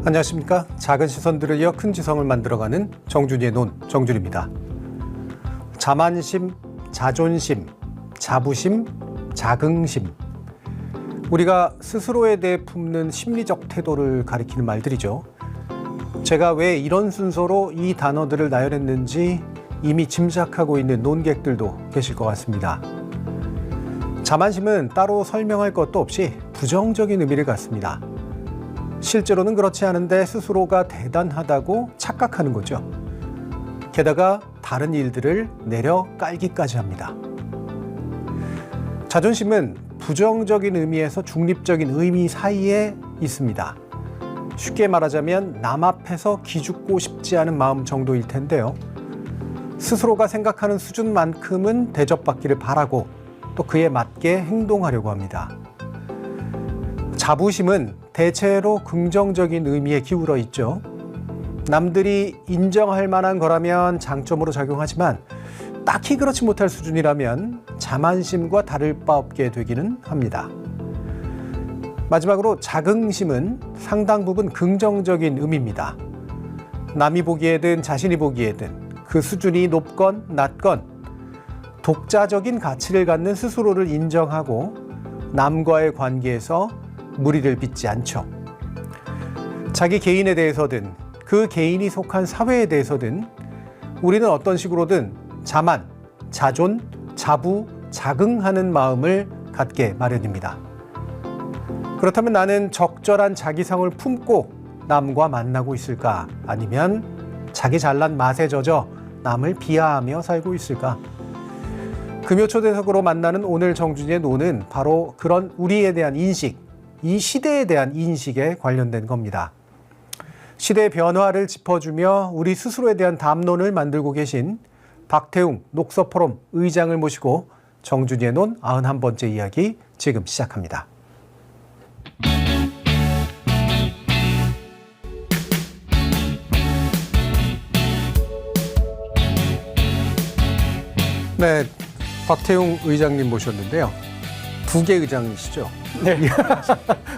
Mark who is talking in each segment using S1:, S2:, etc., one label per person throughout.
S1: 안녕하십니까. 작은 시선들을 이어 큰 지성을 만들어가는 정준이의 논, 정준입니다. 자만심, 자존심, 자부심, 자긍심. 우리가 스스로에 대해 품는 심리적 태도를 가리키는 말들이죠. 제가 왜 이런 순서로 이 단어들을 나열했는지 이미 짐작하고 있는 논객들도 계실 것 같습니다. 자만심은 따로 설명할 것도 없이 부정적인 의미를 갖습니다. 실제로는 그렇지 않은데 스스로가 대단하다고 착각하는 거죠. 게다가 다른 일들을 내려 깔기까지 합니다. 자존심은 부정적인 의미에서 중립적인 의미 사이에 있습니다. 쉽게 말하자면 남 앞에서 기죽고 싶지 않은 마음 정도일 텐데요. 스스로가 생각하는 수준만큼은 대접받기를 바라고 또 그에 맞게 행동하려고 합니다. 자부심은 대체로 긍정적인 의미에 기울어 있죠. 남들이 인정할 만한 거라면 장점으로 작용하지만 딱히 그렇지 못할 수준이라면 자만심과 다를 바 없게 되기는 합니다. 마지막으로 자긍심은 상당 부분 긍정적인 의미입니다. 남이 보기에든 자신이 보기에든 그 수준이 높건 낮건 독자적인 가치를 갖는 스스로를 인정하고 남과의 관계에서 무리를 빚지 않죠. 자기 개인에 대해서든 그 개인이 속한 사회에 대해서든 우리는 어떤 식으로든 자만, 자존, 자부, 자긍하는 마음을 갖게 마련입니다. 그렇다면 나는 적절한 자기성을 품고 남과 만나고 있을까? 아니면 자기 잘난 맛에 젖어 남을 비하하며 살고 있을까? 금요초대석으로 만나는 오늘 정준이의 논은 바로 그런 우리에 대한 인식, 이 시대에 대한 인식에 관련된 겁니다. 시대의 변화를 짚어주며 우리 스스로에 대한 담론을 만들고 계신 박태웅 녹서포럼 의장을 모시고 정준이의 논 91번째 이야기 지금 시작합니다. 네, 박태웅 의장님 모셨는데요. 두 개 의장이시죠?
S2: 네.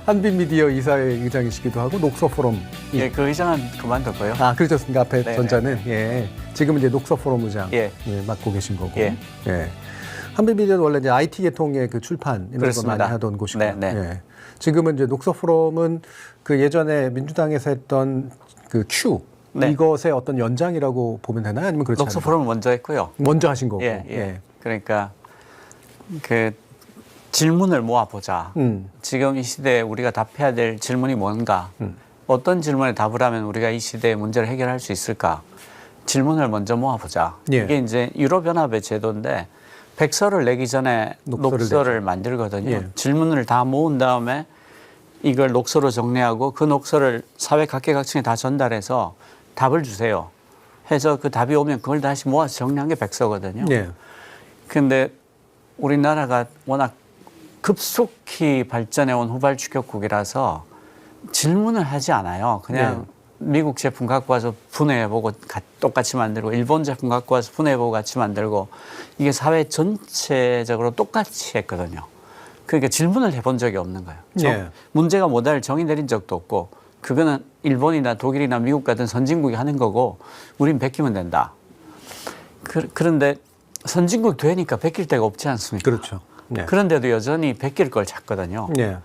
S1: 한빛미디어 이사회 의장이시기도 하고 녹서포럼.
S2: 예, 그 의장은 그만뒀고요.
S1: 아, 그러셨습니까? 앞에
S2: 네네.
S1: 전자는. 예. 지금은 이제 녹서포럼 의장
S2: 예.
S1: 맡고 계신 거고.
S2: 예.
S1: 예. 한빛미디어는 원래 이제 IT 계통의 그 출판 이런 거 많이 하던 곳이고.
S2: 네네.
S1: 예. 지금은 이제 녹서포럼은 그 예전에 민주당에서 했던 그 Q
S2: 네.
S1: 이것의 어떤 연장이라고 보면 되나요? 아니면 그렇지 않나요?
S2: 녹서포럼은 먼저 했고요.
S1: 먼저 하신 거고.
S2: 예, 예. 그러니까 그 질문을 모아보자. 지금 이 시대에 우리가 답해야 될 질문이 뭔가? 어떤 질문에 답을 하면 우리가 이 시대의 문제를 해결할 수 있을까? 질문을 먼저 모아보자.
S1: 예.
S2: 이게 이제 유럽연합의 제도인데 백서를 내기 전에 녹서를 만들거든요.
S1: 예.
S2: 질문을 다 모은 다음에 이걸 녹서로 정리하고 그 녹서를 사회 각계각층에 다 전달해서 답을 주세요. 해서 그 답이 오면 그걸 다시 모아서 정리한 게 백서거든요.
S1: 예.
S2: 근데 우리나라가 워낙 급속히 발전해온 후발주격국이라서 질문을 하지 않아요. 그냥 미국 제품 갖고 와서 분해해보고 똑같이 만들고 일본 제품 갖고 와서 분해해보고 같이 만들고 이게 사회 전체적으로 똑같이 했거든요. 그러니까 질문을 해본 적이 없는 거예요.
S1: 예.
S2: 문제가 뭐다를 정의 내린 적도 없고 그거는 일본이나 독일이나 미국 같은 선진국이 하는 거고 우린 베끼면 된다. 그런데 선진국 되니까 베낄 데가 없지 않습니까?
S1: 그렇죠. 예.
S2: 그런데도 여전히 베낄 걸 찾거든요.
S1: 예.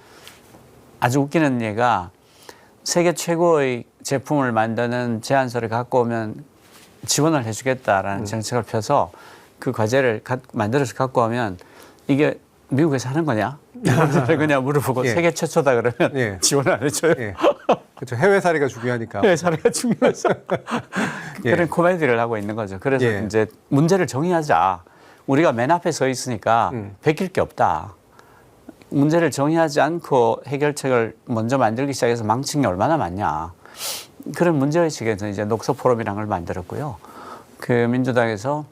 S2: 아주 웃기는 예가 세계 최고의 제품을 만드는 제안서를 갖고 오면 지원을 해주겠다라는 정책을 펴서 그 과제를 만들어서 갖고 오면 이게 미국에서 하는 거냐? 일본에서 그냥 물어보고
S1: 예.
S2: 세계 최초다 그러면
S1: 예.
S2: 지원을 안 해줘요.
S1: 예. 그렇죠. 해외 사례가 중요하니까.
S2: 해외 사례가 중요해서
S1: 예.
S2: 그런 코미디를 하고 있는 거죠. 그래서
S1: 예.
S2: 이제 문제를 정의하자. 우리가 맨 앞에 서 있으니까 베낄 게 없다. 문제를 정의하지 않고 해결책을 먼저 만들기 시작해서 망친 게 얼마나 많냐. 그런 문제의식에서 이제 녹서포럼이라는 걸 만들었고요. 그 민주당에서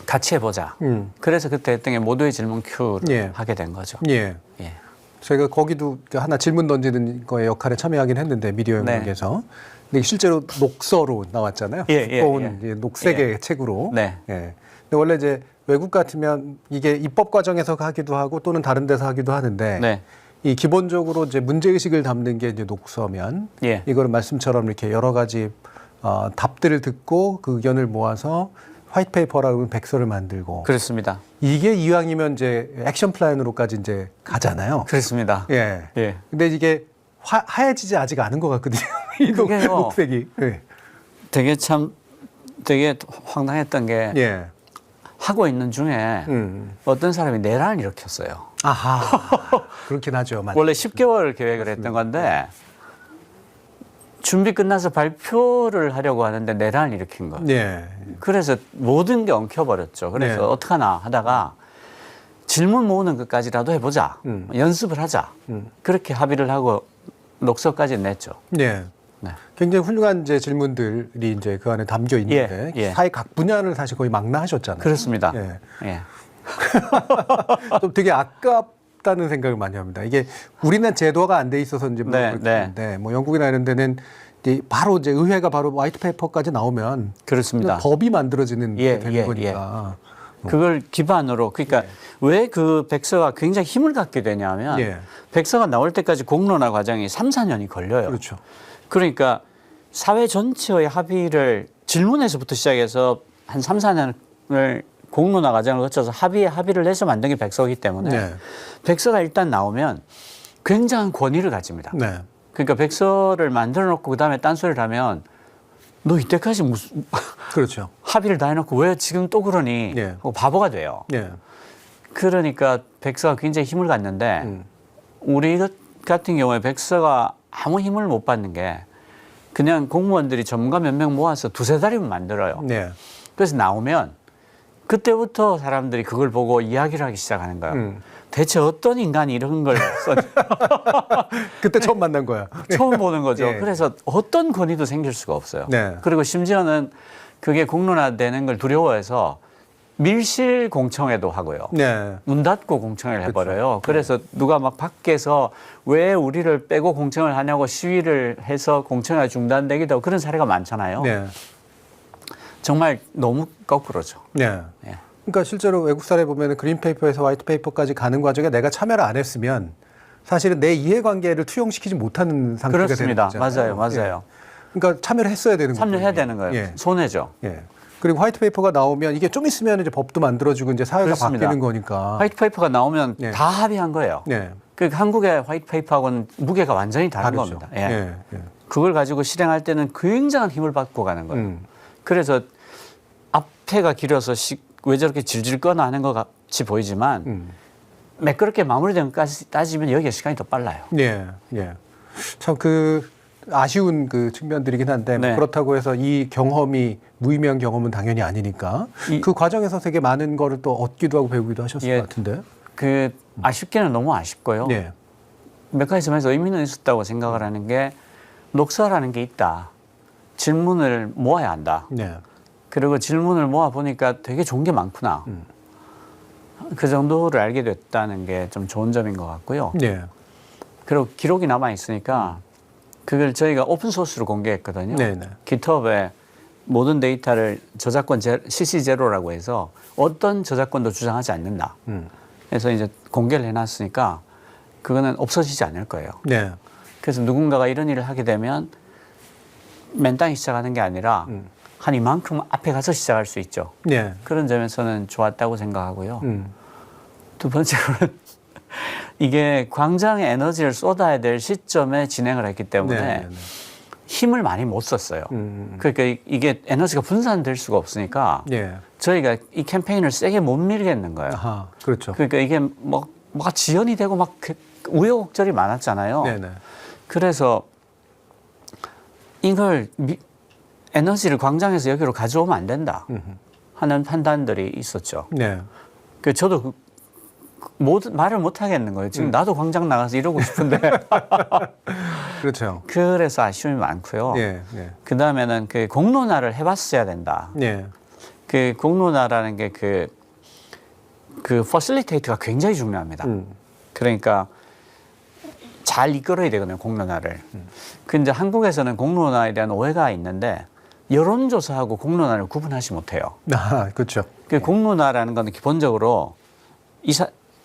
S2: 같이 해보자. 그래서 그때 했던 게 모두의 질문 큐를
S1: 예.
S2: 하게 된 거죠.
S1: 예.
S2: 예.
S1: 저희가 거기도 하나 질문 던지는 거에 역할에 참여하긴 했는데 미디어 영역에서. 근데 실제로 녹서로 나왔잖아요. 두꺼운 녹색의 책으로.
S2: 네.
S1: 예. 근데 원래 이제 외국 같으면 이게 입법 과정에서 하기도 하고 또는 다른 데서 하기도 하는데
S2: 네.
S1: 이 기본적으로 이제 문제의식을 담는 게 이제 녹서면
S2: 예.
S1: 이거는 말씀처럼 이렇게 여러 가지 답들을 듣고 그 의견을 모아서 화이트페이퍼라고 하는 백서를 만들고
S2: 그렇습니다.
S1: 이게 이왕이면 이제 액션 플랜으로까지 이제 가잖아요.
S2: 그렇습니다.
S1: 예.
S2: 예.
S1: 근데 이게 하얘지지 아직 않은 것 같거든요. 이
S2: 그게요.
S1: 녹색이. 예.
S2: 되게 황당했던 게
S1: 예.
S2: 하고 있는 중에 어떤 사람이 내란을 일으켰어요.
S1: 아하. 그렇긴 하죠. 맞죠.
S2: 원래 10개월 계획을 했던 건데 준비 끝나서 발표를 하려고 하는데 내란을 일으킨 거예요.
S1: 예.
S2: 그래서 모든 게 엉켜버렸죠. 그래서
S1: 네.
S2: 어떡하나 하다가 질문 모으는 것까지라도 해보자. 연습을 하자. 그렇게 합의를 하고 녹서까지 냈죠.
S1: 예.
S2: 네.
S1: 굉장히 훌륭한 이제 질문들이 이제 그 안에 담겨 있는데
S2: 예, 예.
S1: 사회 각 분야를 사실 거의 망라하셨잖아요.
S2: 그렇습니다.
S1: 예.
S2: 예.
S1: 좀 되게 아깝다는 생각을 많이 합니다. 이게 우리는 제도가 안 돼 있어서 이제 뭐
S2: 네,
S1: 그렇는데 뭐 영국이나 이런 데는 이제 바로 이제 의회가 바로 화이트페이퍼까지 나오면
S2: 그렇습니다.
S1: 법이 만들어지는
S2: 예,
S1: 게 되는
S2: 예,
S1: 거니까.
S2: 그걸 기반으로 그러니까 왜 그 백서가 굉장히 힘을 갖게 되냐면
S1: 예. 백서가
S2: 백서가 나올 때까지 공론화 과정이 3, 4년이 걸려요.
S1: 그렇죠.
S2: 그러니까 사회 전체의 합의를 질문에서부터 시작해서 한 3, 4년을 공론화 과정을 거쳐서 합의를 해서 만든 게 백서이기 때문에
S1: 네.
S2: 백서가 일단 나오면 굉장한 권위를 가집니다.
S1: 네.
S2: 그러니까 백서를 만들어 놓고 그다음에 딴소리를 하면 너 이때까지 무슨
S1: 그렇죠.
S2: 합의를 다 해놓고 왜 지금 또 그러니
S1: 예.
S2: 하고 바보가 돼요.
S1: 예.
S2: 그러니까 백서가 굉장히 힘을 갖는데 우리 같은 경우에 백서가 아무 힘을 못 받는 게 그냥 공무원들이 전문가 몇 명 모아서 두세 달이면 만들어요.
S1: 네.
S2: 그래서 나오면 그때부터 사람들이 그걸 보고 이야기를 하기 시작하는 거예요. 대체 어떤 인간이 이런 걸 썼지?
S1: 그때 처음 만난 거야.
S2: 처음 보는 거죠.
S1: 예.
S2: 그래서 어떤 권위도 생길 수가 없어요.
S1: 네.
S2: 그리고 심지어는 그게 공론화되는 걸 두려워해서 밀실 공청회도 하고요.
S1: 네.
S2: 문 닫고 공청회를 해버려요. 그래서 누가 막 밖에서 왜 우리를 빼고 공청회를 하냐고 시위를 해서 공청회가 중단되기도 하고 그런 사례가 많잖아요.
S1: 네.
S2: 정말 너무 거꾸로죠.
S1: 네.
S2: 예.
S1: 그러니까 실제로 외국 사례 보면 그린페이퍼에서 화이트페이퍼까지 가는 과정에 내가 참여를 안 했으면 사실은 내 이해관계를 투영시키지 못하는 상태가
S2: 그렇습니다.
S1: 되는 거잖아요.
S2: 맞아요.
S1: 예. 그러니까 참여를 했어야 되는 거예요.
S2: 참여해야 되는 거예요.
S1: 예.
S2: 손해죠.
S1: 예. 그리고 화이트페이퍼가 나오면 이게 좀 있으면 이제 법도 만들어지고 이제 사회가
S2: 그렇습니다.
S1: 바뀌는 거니까.
S2: 화이트페이퍼가 나오면
S1: 예.
S2: 다 합의한 거예요.
S1: 네.
S2: 그 한국의 화이트페이퍼하고는 무게가 완전히 다른
S1: 다르죠.
S2: 겁니다. 예.
S1: 예. 예.
S2: 그걸 가지고 실행할 때는 굉장한 힘을 받고 가는 거예요. 그래서 앞에가 길어서 왜 저렇게 질질 꺼나 하는 것 같이 보이지만 매끄럽게 마무리된 것까지 따지면 여기가 시간이 더 빨라요.
S1: 예. 예. 참 아쉬운 그 측면들이긴 한데
S2: 네.
S1: 그렇다고 해서 이 경험이 무의미한 경험은 당연히 아니니까 그 과정에서 되게 많은 거를 또 얻기도 하고 배우기도 하셨을
S2: 예.
S1: 것 같은데.
S2: 그 아쉽게는 너무 아쉽고요.
S1: 네.
S2: 몇 가지 점에서 의미는 있었다고 생각을 하는 게 녹서라는 게 있다. 질문을 모아야 한다.
S1: 네.
S2: 그리고 질문을 모아 보니까 되게 좋은 게 많구나. 그 정도를 알게 됐다는 게 좀 좋은 점인 것 같고요.
S1: 네.
S2: 그리고 기록이 남아 있으니까 그걸 저희가 오픈 소스로 공개했거든요.
S1: 네네.
S2: GitHub에 모든 데이터를 저작권 CC 제로라고 해서 어떤 저작권도 주장하지 않는다. 그래서 이제 공개를 해놨으니까 그거는 없어지지 않을 거예요.
S1: 네.
S2: 그래서 누군가가 이런 일을 하게 되면 맨 땅에 시작하는 게 아니라 한 이만큼 앞에 가서 시작할 수 있죠.
S1: 네.
S2: 그런 점에서는 좋았다고 생각하고요. 두 번째로는 이게 광장에 에너지를 쏟아야 될 시점에 진행을 했기 때문에
S1: 네.
S2: 힘을 많이 못 썼어요. 그러니까 이게 에너지가 분산될 수가 없으니까
S1: 네.
S2: 저희가 이 캠페인을 세게 못 밀겠는 거예요.
S1: 아하. 그렇죠.
S2: 그러니까 이게 뭐가 지연이 되고 막 우여곡절이 많았잖아요.
S1: 네네.
S2: 그래서 이걸 에너지를 광장에서 여기로 가져오면 안 된다 하는 판단들이 있었죠.
S1: 네.
S2: 그 저도 말을 못 하겠는 거예요. 지금 나도 광장 나가서 이러고 싶은데.
S1: 그렇죠.
S2: 그래서 아쉬움이 많고요.
S1: 네. 네.
S2: 그 다음에는 그 공론화를 해봤어야 된다.
S1: 네.
S2: 그 공론화라는 게 그 퍼실리테이트가 굉장히 중요합니다. 그러니까 잘 이끌어야 되거든요, 공론화를. 근데 한국에서는 공론화에 대한 오해가 있는데 여론조사하고 공론화를 구분하지 못해요.
S1: 아, 그렇죠.
S2: 그 공론화라는 건 기본적으로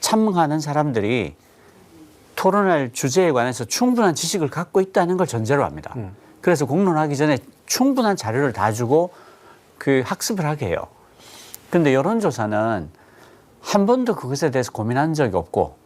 S2: 참가하는 사람들이 토론할 주제에 관해서 충분한 지식을 갖고 있다는 걸 전제로 합니다. 그래서 공론하기 전에 충분한 자료를 다 주고 그 학습을 하게 해요. 근데 여론조사는 한 번도 그것에 대해서 고민한 적이 없고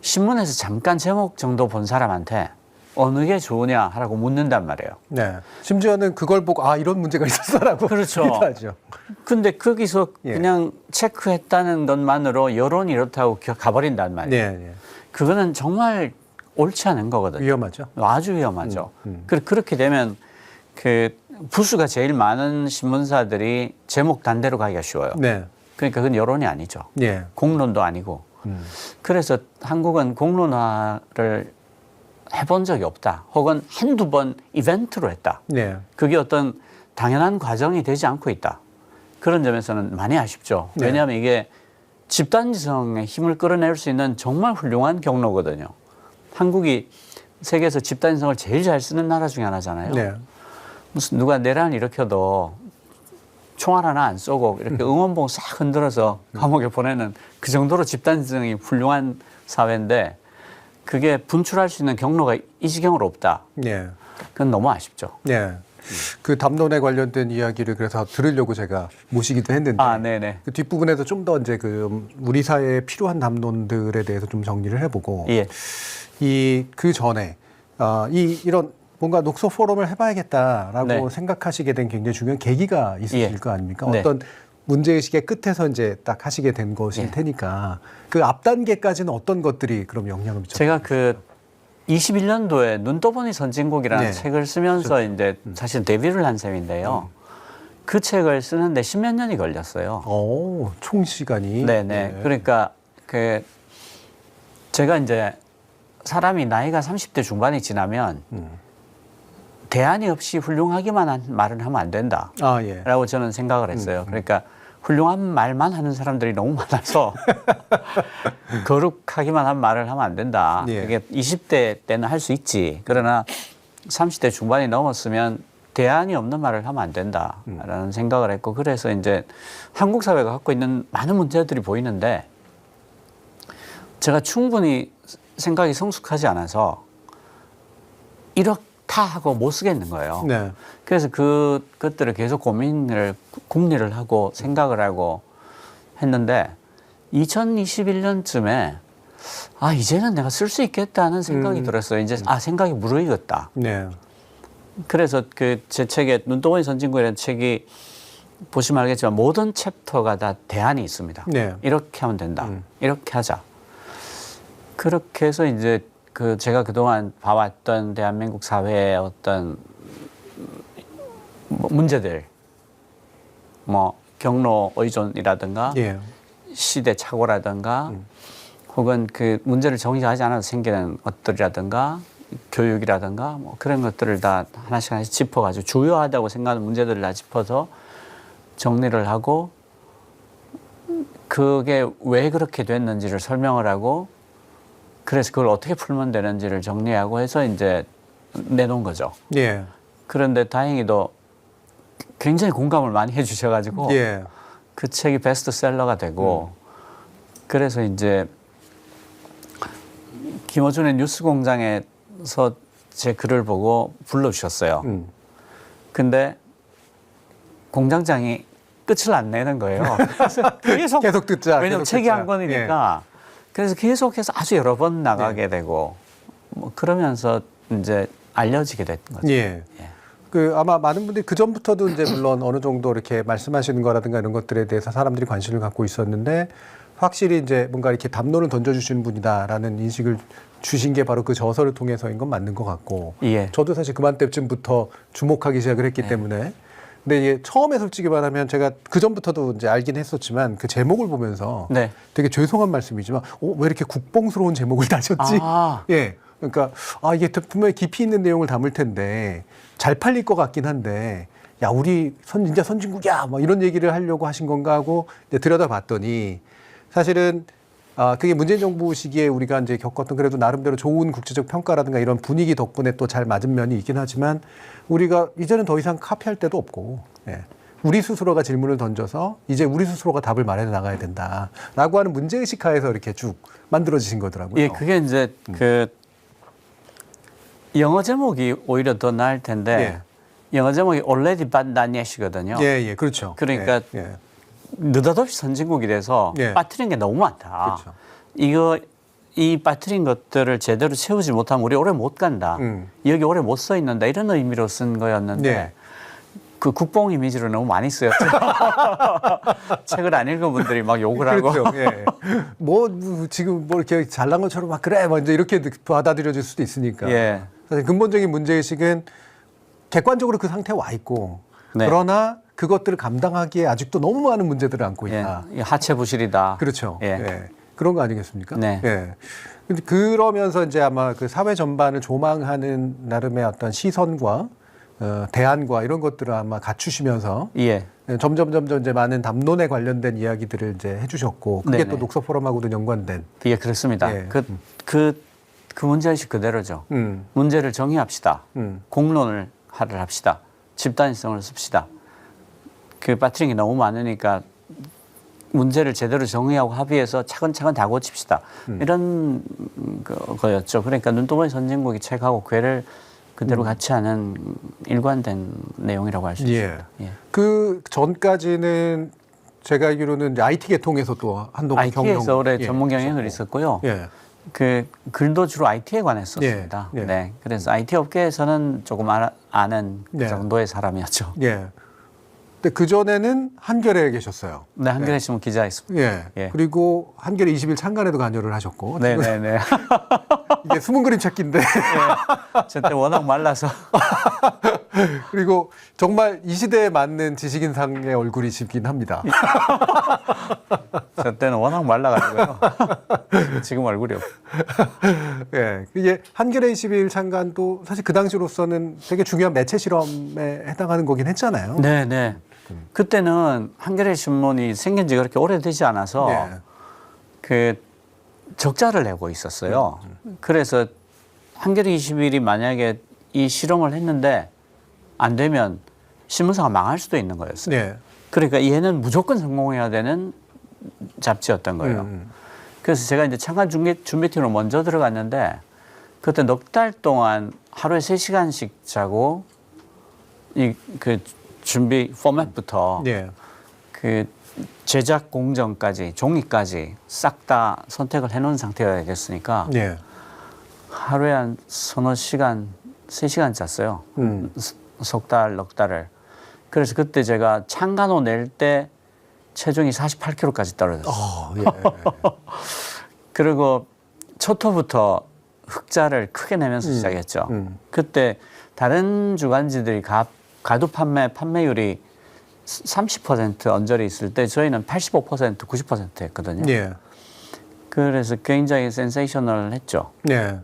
S2: 신문에서 잠깐 제목 정도 본 사람한테 어느 게 좋으냐 하라고 묻는단 말이에요.
S1: 네. 심지어는 그걸 보고 아 이런 문제가 있었어라고
S2: 그렇죠.
S1: 하죠.
S2: 근데 거기서
S1: 예.
S2: 그냥 체크했다는 것만으로 여론이 이렇다고 가버린단 말이에요.
S1: 네, 네.
S2: 그거는 정말 옳지 않은 거거든요.
S1: 위험하죠.
S2: 아주 위험하죠. 그렇게 되면 그 부수가 제일 많은 신문사들이 제목 단대로 가기가 쉬워요.
S1: 네.
S2: 그러니까 그건 여론이 아니죠.
S1: 예.
S2: 공론도 아니고. 그래서 한국은 공론화를 해본 적이 없다. 혹은 한두 번 이벤트로 했다.
S1: 네.
S2: 그게 어떤 당연한 과정이 되지 않고 있다. 그런 점에서는 많이 아쉽죠.
S1: 네.
S2: 왜냐하면 이게 집단지성의 힘을 끌어낼 수 있는 정말 훌륭한 경로거든요. 한국이 세계에서 집단지성을 제일 잘 쓰는 나라 중에 하나잖아요.
S1: 네.
S2: 무슨 누가 내란을 일으켜도 총알 하나 안 쏘고 이렇게 응원봉 싹 흔들어서 감옥에 보내는 그 정도로 집단지성이 훌륭한 사회인데 그게 분출할 수 있는 경로가 이 지경으로 없다.
S1: 네.
S2: 그건 너무 아쉽죠.
S1: 네. 그 담론에 관련된 이야기를 그래서 들으려고 제가 모시기도 했는데
S2: 아, 네네.
S1: 그 뒷부분에서 좀 더 이제 그 우리 사회에 필요한 담론들에 대해서 좀 정리를 해보고
S2: 예.
S1: 그 전에 이런 뭔가 녹소 포럼을 해봐야겠다라고
S2: 네.
S1: 생각하시게 된 굉장히 중요한 계기가 있으실
S2: 예.
S1: 거 아닙니까?
S2: 네.
S1: 어떤 문제의식의 끝에서 이제 딱 하시게 된 것일
S2: 예.
S1: 테니까 그 앞 단계까지는 어떤 것들이 그럼 영향을 미쳤어요?
S2: 제가 그 21년도에 눈떠보니 선진국이라는
S1: 네.
S2: 책을 쓰면서 이제 사실 데뷔를 한 셈인데요. 그 책을 쓰는데 10몇 년이 걸렸어요.
S1: 오, 총 시간이.
S2: 네네.
S1: 네.
S2: 그러니까 그 제가 이제 사람이 나이가 30대 중반이 지나면 대안이 없이 훌륭하기만 한 말을 하면 안 된다.
S1: 아, 예.
S2: 라고 저는 생각을 했어요. 그러니까 훌륭한 말만 하는 사람들이 너무 많아서 거룩하기만 한 말을 하면 안 된다.
S1: 예.
S2: 이게 20대 때는 할 수 있지. 그러나 30대 중반이 넘었으면 대안이 없는 말을 하면 안 된다라는 생각을 했고 그래서 이제 한국 사회가 갖고 있는 많은 문제들이 보이는데 제가 충분히 생각이 성숙하지 않아서 이렇다 하고 못 쓰겠는 거예요.
S1: 네.
S2: 그래서 그것들을 계속 궁리를 하고 생각을 하고 했는데 2021년쯤에 아 이제는 내가 쓸 수 있겠다는 생각이 들었어요. 이제 생각이 무르익었다.
S1: 네.
S2: 그래서 그 제 책에 눈떠보니 선진국이라는 책이 보시면 알겠지만 모든 챕터가 다 대안이 있습니다.
S1: 네.
S2: 이렇게 하면 된다. 이렇게 하자. 그렇게 해서 이제 그 제가 그동안 봐왔던 대한민국 사회의 어떤 문제들, 뭐 경로 의존이라든가
S1: 예.
S2: 시대 착오라든가 혹은 그 문제를 정의하지 않아서 생기는 것들이라든가 교육이라든가 뭐 그런 것들을 다 하나씩 하나씩 짚어가지고 주요하다고 생각하는 문제들을 다 짚어서 정리를 하고 그게 왜 그렇게 됐는지를 설명을 하고 그래서 그걸 어떻게 풀면 되는지를 정리하고 해서 이제 내놓은 거죠.
S1: 예.
S2: 그런데 다행히도 굉장히 공감을 많이 해주셔가지고
S1: 예.
S2: 그 책이 베스트셀러가 되고 그래서 이제 김어준의 뉴스공장에서 제 글을 보고 불러주셨어요. 근데 공장장이 끝을 안 내는 거예요. 그래서
S1: 계속 듣자.
S2: 왜냐면
S1: 계속
S2: 책이
S1: 듣자.
S2: 한 권이니까. 그래서 계속해서 아주 여러 번 나가게
S1: 네.
S2: 되고 뭐 그러면서 이제 알려지게 된 거죠.
S1: 예.
S2: 예.
S1: 그 아마 많은 분들이 그 전부터도 이제 물론 어느 정도 이렇게 말씀하시는 거라든가 이런 것들에 대해서 사람들이 관심을 갖고 있었는데 확실히 이제 뭔가 이렇게 담론을 던져주시는 분이다라는 인식을 주신 게 바로 그 저서를 통해서인 건 맞는 것 같고
S2: 예.
S1: 저도 사실 그만때쯤부터 주목하기 시작을 했기 때문에 근데 이게 처음에 솔직히 말하면 제가 그 전부터도 이제 알긴 했었지만 그 제목을 보면서
S2: 네.
S1: 되게 죄송한 말씀이지만 왜 이렇게 국뽕스러운 제목을 다셨지?
S2: 아.
S1: 예. 그러니까 이게 분명히 깊이 있는 내용을 담을 텐데 잘 팔릴 것 같긴 한데 야 우리 진짜 선진국이야 뭐 이런 얘기를 하려고 하신 건가 하고 이제 들여다봤더니 사실은 그게 문재인 정부 시기에 우리가 이제 겪었던 그래도 나름대로 좋은 국제적 평가라든가 이런 분위기 덕분에 또 잘 맞은 면이 있긴 하지만 우리가 이제는 더 이상 카피할 데도 없고 예. 우리 스스로가 질문을 던져서 이제 우리 스스로가 답을 말해 나가야 된다라고 하는 문제의식 하에서 이렇게 쭉 만들어지신 거더라고요.
S2: 예, 그게 이제 그 영어 제목이 오히려 더 나을 텐데 영어 제목이 Already But Not Yet이거든요.
S1: 예, 예, 그렇죠.
S2: 그러니까
S1: 예, 예.
S2: 느닷없이 선진국이 돼서
S1: 예.
S2: 빠뜨린 게 너무 많다.
S1: 그렇죠.
S2: 이 빠뜨린 것들을 제대로 채우지 못하면 우리 오래 못 간다. 여기 오래 못 서 있는다. 이런 의미로 쓴 거였는데
S1: 예.
S2: 그 국뽕 이미지로 너무 많이 쓰였죠. 책을 안 읽은 분들이 막 욕을 하고.
S1: 그렇죠. 예. 뭐 지금 뭐 이렇게 잘난 것처럼 막 그래, 뭐 이제 이렇게 받아들여질 수도 있으니까.
S2: 예.
S1: 사실 근본적인 문제의식은 객관적으로 그 상태에 와 있고,
S2: 네.
S1: 그러나 그것들을 감당하기에 아직도 너무 많은 문제들을 안고 있다.
S2: 예. 하체 부실이다.
S1: 그렇죠.
S2: 예.
S1: 예. 그런 거 아니겠습니까?
S2: 네.
S1: 예. 근데 그러면서 이제 아마 그 사회 전반을 조망하는 나름의 어떤 시선과 대안과 이런 것들을 아마 갖추시면서
S2: 예.
S1: 점점 이제 많은 담론에 관련된 이야기들을 이제 해주셨고 그게
S2: 네네.
S1: 또 녹서 포럼하고도 연관된.
S2: 예, 그렇습니다.
S1: 예.
S2: 그 문제의식 그대로죠. 문제를 정의합시다. 공론을 합시다. 집단성을 씁시다. 그 빠뜨린 게 너무 많으니까 문제를 제대로 정의하고 합의해서 차근차근 다 고칩시다. 이런 거였죠. 그러니까 눈동의 선진국이 책하고 궤를 그대로 같이 하는 일관된 내용이라고 할 수 있습니다.
S1: 예. 그 전까지는 제가 알기로는 이제 IT 계통에서 또 한동안
S2: IT에서 오래
S1: 예,
S2: 전문 경영을
S1: 하셨고.
S2: 있었고요.
S1: 예.
S2: 그 글도 주로 IT에 관했었습니다.
S1: 예, 예.
S2: 네, 그래서 IT 업계에서는 조금 아는 그
S1: 예.
S2: 정도의 사람이었죠.
S1: 예. 근데 그 전에는 한겨레에 계셨어요.
S2: 네, 한겨레 신문 기자였습니다.
S1: 예.
S2: 예.
S1: 그리고 한겨레 20일 창간에도 관여를 하셨고.
S2: 네, 네, 네.
S1: 이게 숨은 그림 찾기인데.
S2: 저때 워낙 말라서.
S1: 그리고 정말 이 시대에 맞는 지식인상의 얼굴이시긴 합니다.
S2: 저 때는 워낙 말라가지고요. 지금 얼굴이 없.
S1: 예. 이게 한겨레 20일 창간도 사실 그 당시로서는 되게 중요한 매체 실험에 해당하는 거긴 했잖아요.
S2: 네, 네. 그때는 한겨레 신문이 생긴 지 그렇게 오래되지 않아서
S1: 예.
S2: 그 적자를 내고 있었어요. 그래서 한겨레 21이 만약에 이 실험을 했는데 안 되면 신문사가 망할 수도 있는 거였어요.
S1: 예.
S2: 그러니까 얘는 무조건 성공해야 되는 잡지였던 거예요. 그래서 제가 이제 창간 준비팀으로 먼저 들어갔는데 그때 넉 달 동안 하루에 3시간씩 자고 이 그 준비 포맷부터
S1: 예.
S2: 그 제작 공정까지 종이까지 싹 다 선택을 해놓은 상태여야 됐으니까
S1: 예.
S2: 하루에 한 서너 시간, 3시간 잤어요. 석 달, 넉 달을. 그래서 그때 제가 창간호 낼 때 체중이 48kg까지 떨어졌어요.
S1: 예.
S2: 그리고 첫 호부터 흑자를 크게 내면서 시작했죠. 그때 다른 주간지들이 가두 판매율이 30% 언저리 있을 때 저희는 85%, 90% 했거든요.
S1: 예.
S2: 그래서 굉장히 센세이셔널했죠.
S1: 예.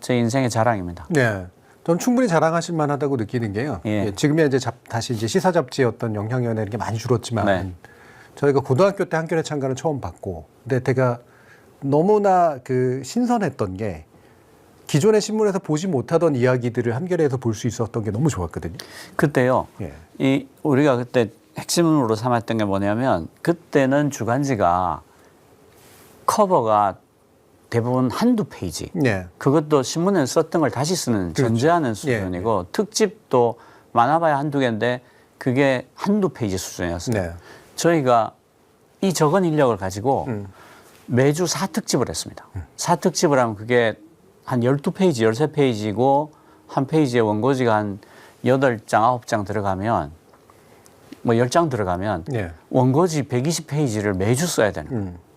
S2: 제 인생의 자랑입니다.
S1: 네. 전 충분히 자랑하실 만하다고 느끼는 게요.
S2: 예.
S1: 예, 지금이야 이제 다시 이제 시사 잡지의 어떤 영향력이 이렇게 많이 줄었지만
S2: 네.
S1: 저희가 고등학교 때 한겨레 창간을 처음 봤고, 근데 제가 너무나 그 신선했던 게 기존의 신문에서 보지 못하던 이야기들을 한겨레에서 볼 수 있었던 게 너무 좋았거든요.
S2: 그때요.
S1: 예.
S2: 우리가 그때 핵심으로 삼았던 게 뭐냐면 그때는 주간지가 커버가 대부분 한두 페이지.
S1: 네.
S2: 그것도 신문에 썼던 걸 다시 쓰는
S1: 그렇죠.
S2: 전제하는 수준이고 특집도 많아봐야 한두 개인데 그게 한두 페이지 수준이었어요.
S1: 네.
S2: 저희가 이 적은 인력을 가지고 매주 4특집을 했습니다. 4특집을 하면 그게 한 12페이지, 13페이지고 한 페이지에 원고지가 한 8장, 9장 들어가면 뭐 10장 들어가면
S1: 네.
S2: 원고지 120페이지를 매주 써야 되는 거예요.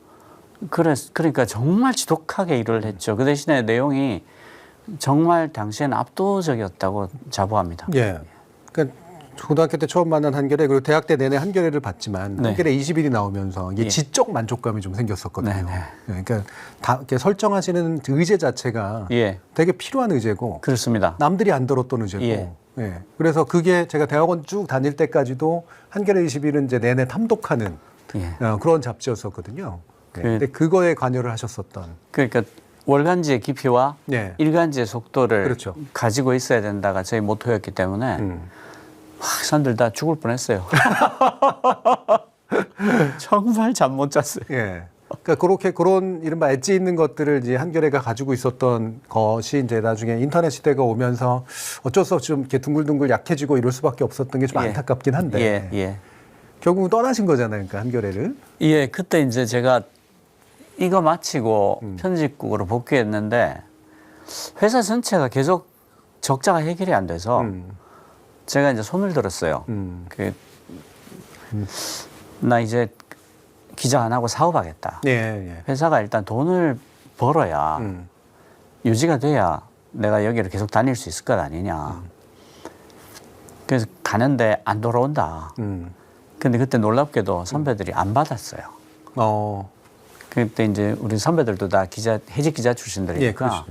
S2: 그러니까 정말 지독하게 일을 했죠. 그 대신에 내용이 정말 당시에는 압도적이었다고 자부합니다.
S1: 예. 그러니까 고등학교 때 처음 만난 한겨레 그리고 대학 때 내내 한겨레를 봤지만
S2: 네.
S1: 한겨레 20일이 나오면서 이게
S2: 예.
S1: 지적 만족감이 좀 생겼었거든요.
S2: 네, 네.
S1: 그러니까 다 이렇게 설정하시는 의제 자체가
S2: 예,
S1: 되게 필요한 의제고
S2: 그렇습니다.
S1: 남들이 안 들었던 의제고.
S2: 예.
S1: 예. 그래서 그게 제가 대학원 쭉 다닐 때까지도 한겨레 20일은 이제 내내 탐독하는
S2: 예.
S1: 그런 잡지였었거든요. 근데 그거에 관여를 하셨었던.
S2: 그러니까 월간지의 깊이와
S1: 네.
S2: 일간지의 속도를
S1: 그렇죠.
S2: 가지고 있어야 된다가 저희 모토였기 때문에 사람들 다 죽을 뻔했어요. 정말 잠 못 잤어요.
S1: 예. 그러니까 그렇게 그런 이른바 엣지 있는 것들을 이제 한겨레가 가지고 있었던 것이 이제 나중에 인터넷 시대가 오면서 어쩔 수 없이 좀 이렇게 둥글둥글 약해지고 이럴 수밖에 없었던 게 좀
S2: 예.
S1: 안타깝긴 한데
S2: 예.
S1: 결국은 떠나신 거잖아요, 그러니까 한겨레를.
S2: 예, 그때 이제 제가 이거 마치고 편집국으로 복귀했는데 회사 전체가 계속 적자가 해결이 안 돼서 제가 이제 손을 들었어요. 나 이제 기자 안 하고 사업하겠다.
S1: 예.
S2: 회사가 일단 돈을 벌어야 유지가 돼야 내가 여기를 계속 다닐 수 있을 것 아니냐. 그래서 가는데 안 돌아온다. 근데 그때 놀랍게도 선배들이 안 받았어요. 그때 이제 우리 선배들도 다 해직 기자 출신들이니까
S1: 그렇죠.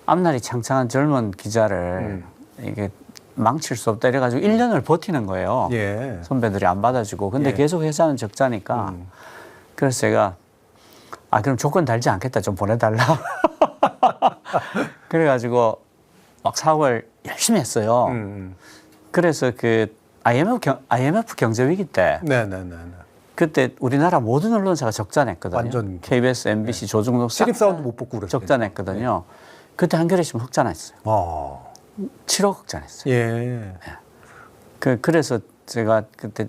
S2: 앞날이 창창한 젊은 기자를 이게 망칠 수 없다 이래가지고 1년을 버티는 거예요.
S1: 예.
S2: 선배들이 안 받아주고. 근데
S1: 예.
S2: 계속 회사는 적자니까. 그래서 제가 그럼 조건 달지 않겠다. 좀 보내달라. 그래가지고 막 사업을 열심히 했어요. 그래서 그 IMF 경제 위기 때
S1: 네네네.
S2: 그때 우리나라 모든 언론사가 적자 냈거든요.
S1: 완전
S2: KBS, MBC, 조중동
S1: 시립 사원도 못 뽑고 그랬어요.
S2: 적자 냈거든요. 그때 한겨레 신문 흑자 냈어요. 7억 흑자 냈어요.
S1: 예.
S2: 그래서 제가 그때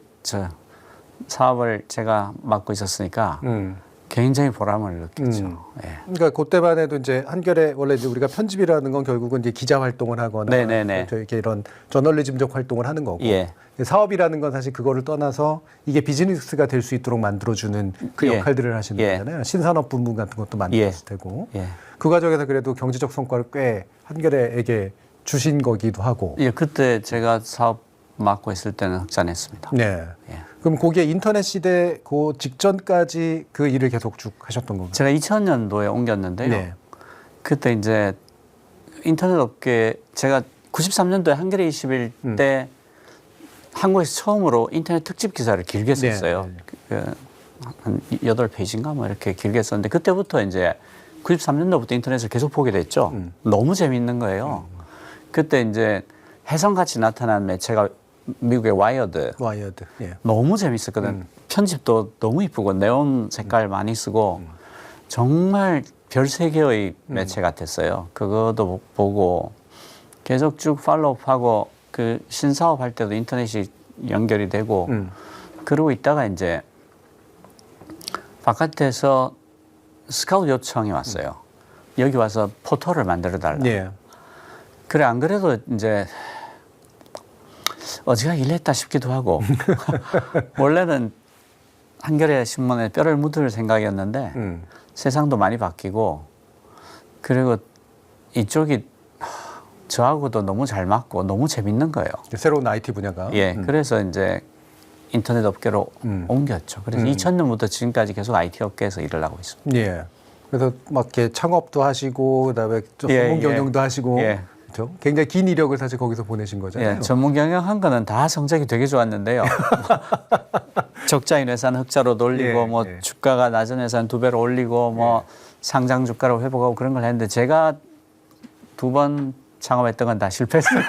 S2: 사업을 제가 맡고 있었으니까 굉장히 보람을 느꼈죠. 예.
S1: 그러니까 그때만 해도 이제 한겨레 원래 이제 우리가 편집이라는 건 결국은 이제 기자 활동을 하거나
S2: 네네네.
S1: 이렇게 이런 저널리즘적 활동을 하는 거고
S2: 예.
S1: 사업이라는 건 사실 그거를 떠나서 이게 비즈니스가 될 수 있도록 만들어주는 그
S2: 예.
S1: 역할들을 하시는
S2: 예.
S1: 거잖아요. 신산업 부분 같은 것도 만들었을 테고
S2: 예.
S1: 그 과정에서 그래도 경제적 성과를 꽤 한겨레에게 주신 거기도 하고.
S2: 예, 그때 제가 사업 맡고 있을 때는 흑자 냈습니다.
S1: 네.
S2: 예.
S1: 그럼 거기에 인터넷 시대 그 직전까지 그 일을 계속 쭉 하셨던 건가요?
S2: 제가 2000년도에 옮겼는데요.
S1: 네.
S2: 그때 이제 인터넷 업계 제가 93년도에 한겨레 20일 때 한국에서 처음으로 인터넷 특집 기사를 길게 썼어요. 한 8페이지인가 뭐 이렇게 길게 썼는데 그때부터 이제 93년도부터 인터넷을 계속 보게 됐죠. 너무 재밌는 거예요. 그때 이제 혜성같이 나타난 매체가 미국의 와이어드.
S1: 예.
S2: 너무 재밌었거든. 편집도 너무 이쁘고 네온 색깔 많이 쓰고 정말 별 3개의 매체 같았어요. 그거도 보고 계속 쭉 팔로우하고 그 신사업 할 때도 인터넷이 연결이 되고 그러고 있다가 이제 바깥에서 스카우트 요청이 왔어요. 여기 와서 포털을 만들어 달라.
S1: 예.
S2: 그래 안 그래도 이제 어지가 일했다 싶기도 하고 원래는 한겨레 신문에 뼈를 묻을 생각이었는데 세상도 많이 바뀌고 그리고 이쪽이 저하고도 너무 잘 맞고 너무 재밌는 거예요.
S1: 새로운 IT 분야가.
S2: 예, 그래서 이제 인터넷 업계로 옮겼죠. 그래서 2000년부터 지금까지 계속 IT 업계에서 일을 하고 있습니다.
S1: 예. 그래서 막 이렇게 창업도 하시고 그다음에 좀
S2: 예,
S1: 전문 경영도
S2: 예.
S1: 하시고
S2: 예.
S1: 그렇죠? 굉장히 긴 이력을 사실 거기서 보내신 거잖아요.
S2: 예, 전문 경영 한 거는 다 성적이 되게 좋았는데요. 적자인 회사는 흑자로 돌리고
S1: 예,
S2: 뭐
S1: 예.
S2: 주가가 낮은 회사는 2배로 올리고 뭐 상장 주가를 회복하고 그런 걸 했는데 제가 2번 창업했던 건 다 실패했어요.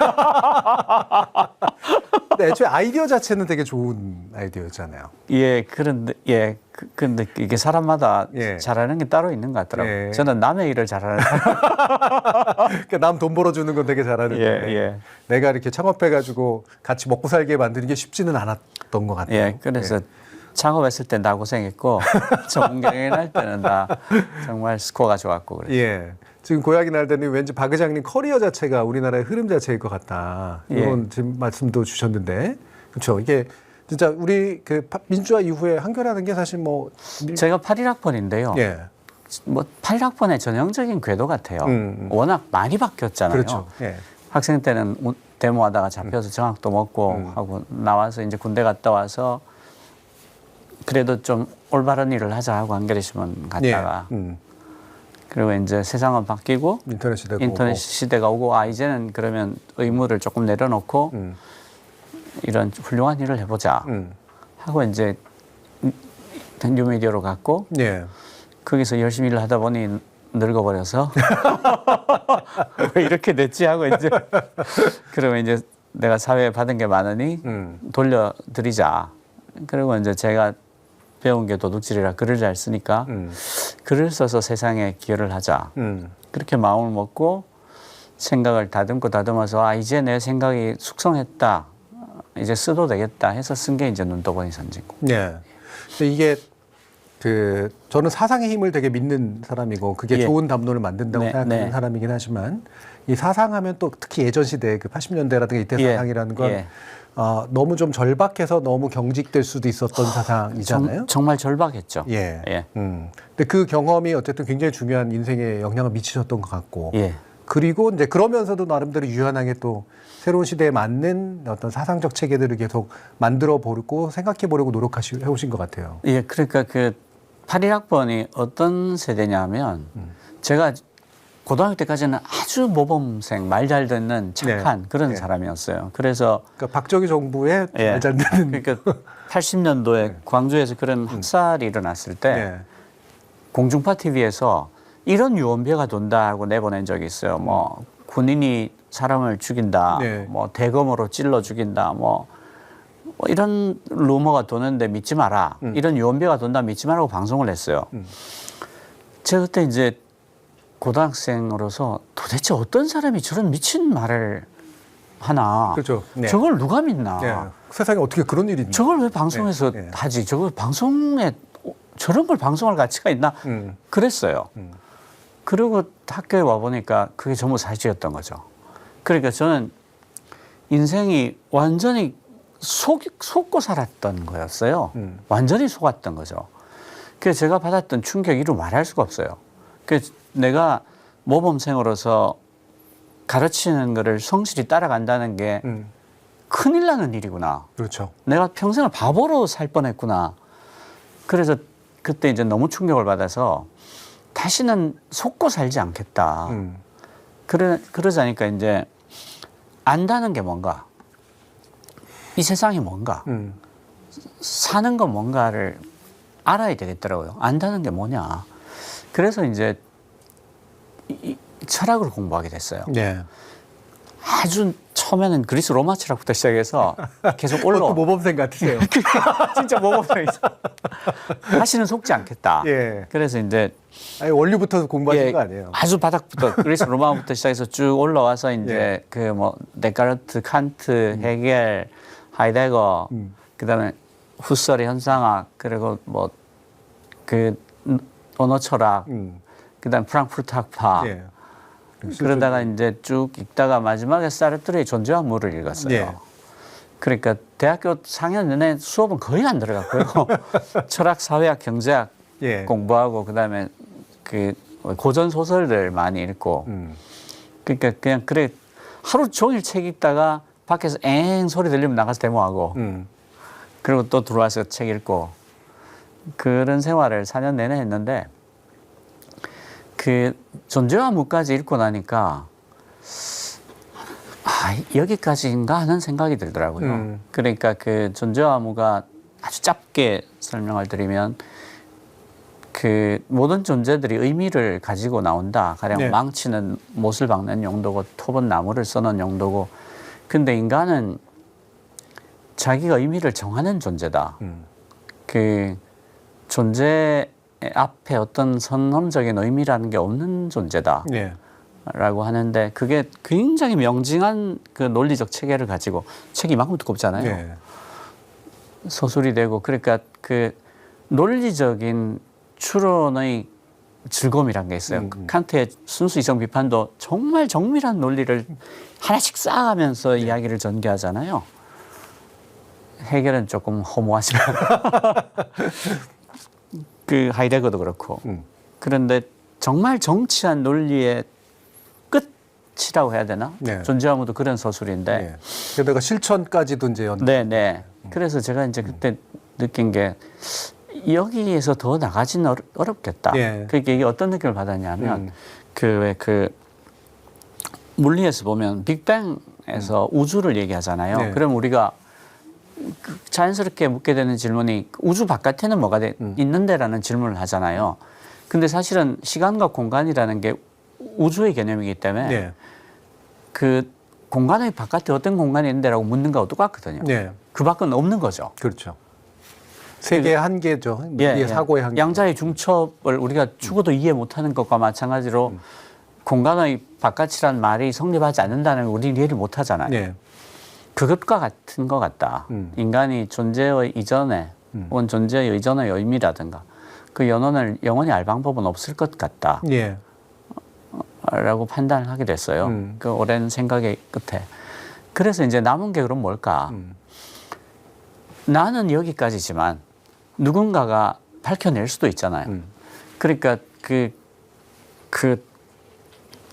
S1: 근데 애초에 아이디어 자체는 되게 좋은 아이디어잖아요.
S2: 예, 그런데 근데 이게 사람마다
S1: 예.
S2: 잘하는 게 따로 있는 것 같더라고요.
S1: 예.
S2: 저는 남의 일을 잘하는
S1: 그러니까 남 돈 벌어주는 건 되게 잘하는데
S2: 예.
S1: 내가 이렇게 창업해가지고 같이 먹고 살게 만드는 게 쉽지는 않았던 것 같아요.
S2: 예, 그래서 창업했을 땐 다 고생했고 전문 경영을 할 때는 다 정말 스코어가 좋았고 그래요.
S1: 예. 지금 고양이 날대는 왠지 박 의장님 커리어 자체가 우리나라의 흐름 자체일 것 같다. 이런 지금 말씀도 주셨는데, 그렇죠. 이게 진짜 우리 그 민주화 이후에 한겨라는 게 사실 뭐
S2: 제가 81학번인데요.
S1: 예.
S2: 뭐 81학번의 전형적인 궤도 같아요. 워낙 많이 바뀌었잖아요.
S1: 그렇죠. 예.
S2: 학생 때는 데모하다가 잡혀서 정학도 먹고 하고 나와서 이제 군대 갔다 와서 그래도 좀 올바른 일을 하자 하고 한겨레 신문 갔다가 그리고 이제 세상은 바뀌고 인터넷 시대가 오고 이제는 그러면 의무를 조금 내려놓고 이런 훌륭한 일을 해보자 하고 이제 뉴미디어로 갔고
S1: 예.
S2: 거기서 열심히 일을 하다 보니 늙어버려서 왜 이렇게 됐지 하고 이제 그러면 이제 내가 사회에 받은 게 많으니 돌려드리자. 그리고 이제 제가 배운 게 도둑질이라 글을 잘 쓰니까 글을 써서 세상에 기여를 하자. 그렇게 마음을 먹고 생각을 다듬어서 이제 내 생각이 숙성했다. 이제 써도 되겠다 해서 쓴 게 이제 눈떠보니 선진국.
S1: 네. 근데 이게 저는 사상의 힘을 되게 믿는 사람이고 그게
S2: 예.
S1: 좋은 담론을 만든다고
S2: 네,
S1: 생각하는
S2: 네.
S1: 사람이긴 하지만 이 사상하면 또 특히 예전 시대 그 80년대라든가 이때
S2: 예.
S1: 사상이라는 건
S2: 예.
S1: 너무 좀 절박해서 너무 경직될 수도 있었던 사상이잖아요.
S2: 정말 절박했죠.
S1: 예.
S2: 예.
S1: 근데 그 경험이 어쨌든 굉장히 중요한 인생에 영향을 미치셨던 것 같고.
S2: 예.
S1: 그리고 이제 그러면서도 나름대로 유연하게 또 새로운 시대에 맞는 어떤 사상적 체계들을 계속 만들어 보고 생각해 보려고 해오신 것 같아요.
S2: 예, 그러니까 그 81학번이 어떤 세대냐면 제가 고등학교 때까지는 아주 모범생, 말 잘 듣는 착한 그런
S1: 네.
S2: 사람이었어요. 그래서
S1: 그러니까 박정희 정부의
S2: 예,
S1: 말 잘 듣는
S2: 그러니까 80년도에 광주에서 그런 학살이 일어났을 때
S1: 네.
S2: 공중파 TV에서 이런 유언비어가 돈다고 내보낸 적이 있어요. 뭐 군인이 사람을 죽인다,
S1: 네.
S2: 뭐 대검으로 찔러 죽인다, 뭐 이런 루머가 도는데 믿지 마라. 이런 유언비어가 돈다 믿지 말라고 방송을 했어요. 제가 그때 이제 고등학생으로서 도대체 어떤 사람이 저런 미친 말을 하나.
S1: 그렇죠. 네.
S2: 저걸 누가 믿나.
S1: 네. 세상에 어떻게 그런 일이 있나?
S2: 저걸 왜 방송에서
S1: 네. 네.
S2: 하지? 저걸 방송에 저런 걸 방송할 가치가 있나? 그랬어요. 그리고 학교에 와 보니까 그게 전부 사실이었던 거죠. 그러니까 저는 인생이 완전히 속고 살았던 거였어요. 완전히 속았던 거죠. 그래서 제가 받았던 충격 이루 말할 수가 없어요. 그래서 내가 모범생으로서 가르치는 거를 성실히 따라간다는 게 큰일 나는 일이구나.
S1: 그렇죠.
S2: 내가 평생을 바보로 살 뻔했구나. 그래서 그때 이제 너무 충격을 받아서 다시는 속고 살지 않겠다. 그러자니까 이제 안다는 게 뭔가, 이 세상이 뭔가, 사는 건 뭔가를 알아야 되겠더라고요. 안다는 게 뭐냐. 그래서 이제 이 철학을 공부하게 됐어요.
S1: 네.
S2: 아주 처음에는 그리스 로마 철학부터 시작해서 계속 올라와.
S1: 모범생 같으세요.
S2: 진짜 모범생이죠. 다시는 속지 않겠다.
S1: 예.
S2: 그래서 이제
S1: 아니, 원리부터 공부하신 거 아니에요?
S2: 아주 바닥부터 그리스 로마부터 시작해서 쭉 올라와서 이제
S1: 예.
S2: 그 뭐 데카르트, 칸트, 헤겔, 하이데거, 그다음에 후설의 현상학, 그리고 뭐 그 언어 철학, 그다음 프랑크푸르트 학파.
S1: 예.
S2: 그러다가 이제 쭉 읽다가 마지막에 사르트르의 존재와 무를 읽었어요.
S1: 예.
S2: 그러니까 대학교 4년 내내 수업은 거의 안 들어갔고요. 철학, 사회학, 경제학
S1: 예.
S2: 공부하고 그다음에 그 고전 소설들 많이 읽고. 그러니까 그냥 그래 하루 종일 책 읽다가 밖에서 엥 소리 들리면 나가서 데모하고 그리고 또 들어와서 책 읽고 그런 생활을 4년 내내 했는데 그 존재와 무까지 읽고 나니까 여기까지인가 하는 생각이 들더라고요. 그러니까 그 존재와 무가 아주 짧게 설명을 드리면 그 모든 존재들이 의미를 가지고 나온다. 가령
S1: 네.
S2: 망치는 못을 박는 용도고 톱은 나무를 써는 용도고. 근데 인간은 자기가 의미를 정하는 존재다. 그 존재 앞에 어떤 선언적인 의미라는 게 없는 존재다.
S1: 예.
S2: 라고 하는데 그게 굉장히 명징한 그 논리적 체계를 가지고 책이 이만큼 두껍잖아요.
S1: 예.
S2: 서술이 되고 그러니까 그 논리적인 추론의 즐거움이란 게 있어요. 칸트의 순수 이성 비판도 정말 정밀한 논리를 하나씩 쌓아가면서 이야기를 전개하잖아요. 헤겔은 조금 허무하지만 그 하이데거도 그렇고 그런데 정말 정치한 논리의 끝이라고 해야 되나?
S1: 네.
S2: 존재와 무도 그런 서술인데
S1: 예. 게다가 실천까지도 이제
S2: 네네. 그래서 제가 이제 그때 느낀 게 여기에서 더 나가지는 어렵겠다.
S1: 예.
S2: 그러니까 이게 어떤 느낌을 받았냐면 그 물리에서 보면 빅뱅에서 우주를 얘기하잖아요.
S1: 네.
S2: 그럼 우리가 자연스럽게 묻게 되는 질문이 우주 바깥에는 뭐가 있는데라는 질문을 하잖아요. 근데 사실은 시간과 공간이라는 게 우주의 개념이기 때문에
S1: 네.
S2: 그 공간의 바깥에 어떤 공간이 있는데라고 묻는 거하고 똑같거든요.
S1: 네.
S2: 그 밖은 없는 거죠.
S1: 그렇죠. 세계의 한계죠. 우리의 사고의 한계.
S2: 양자의 중첩을 우리가 죽어도 이해 못하는 것과 마찬가지로 공간의 바깥이란 말이 성립하지 않는다는 걸 우리는 이해를 못하잖아요.
S1: 네.
S2: 그것과 같은 것 같다. 인간이 존재의 이전에 혹은 존재의 이전의 의미라든가 그 연원을 영원히 알 방법은 없을 것 같다.
S1: 예.
S2: 라고 판단을 하게 됐어요. 그 오랜 생각의 끝에. 그래서 이제 남은 게 그럼 뭘까? 나는 여기까지지만 누군가가 밝혀낼 수도 있잖아요. 그러니까 그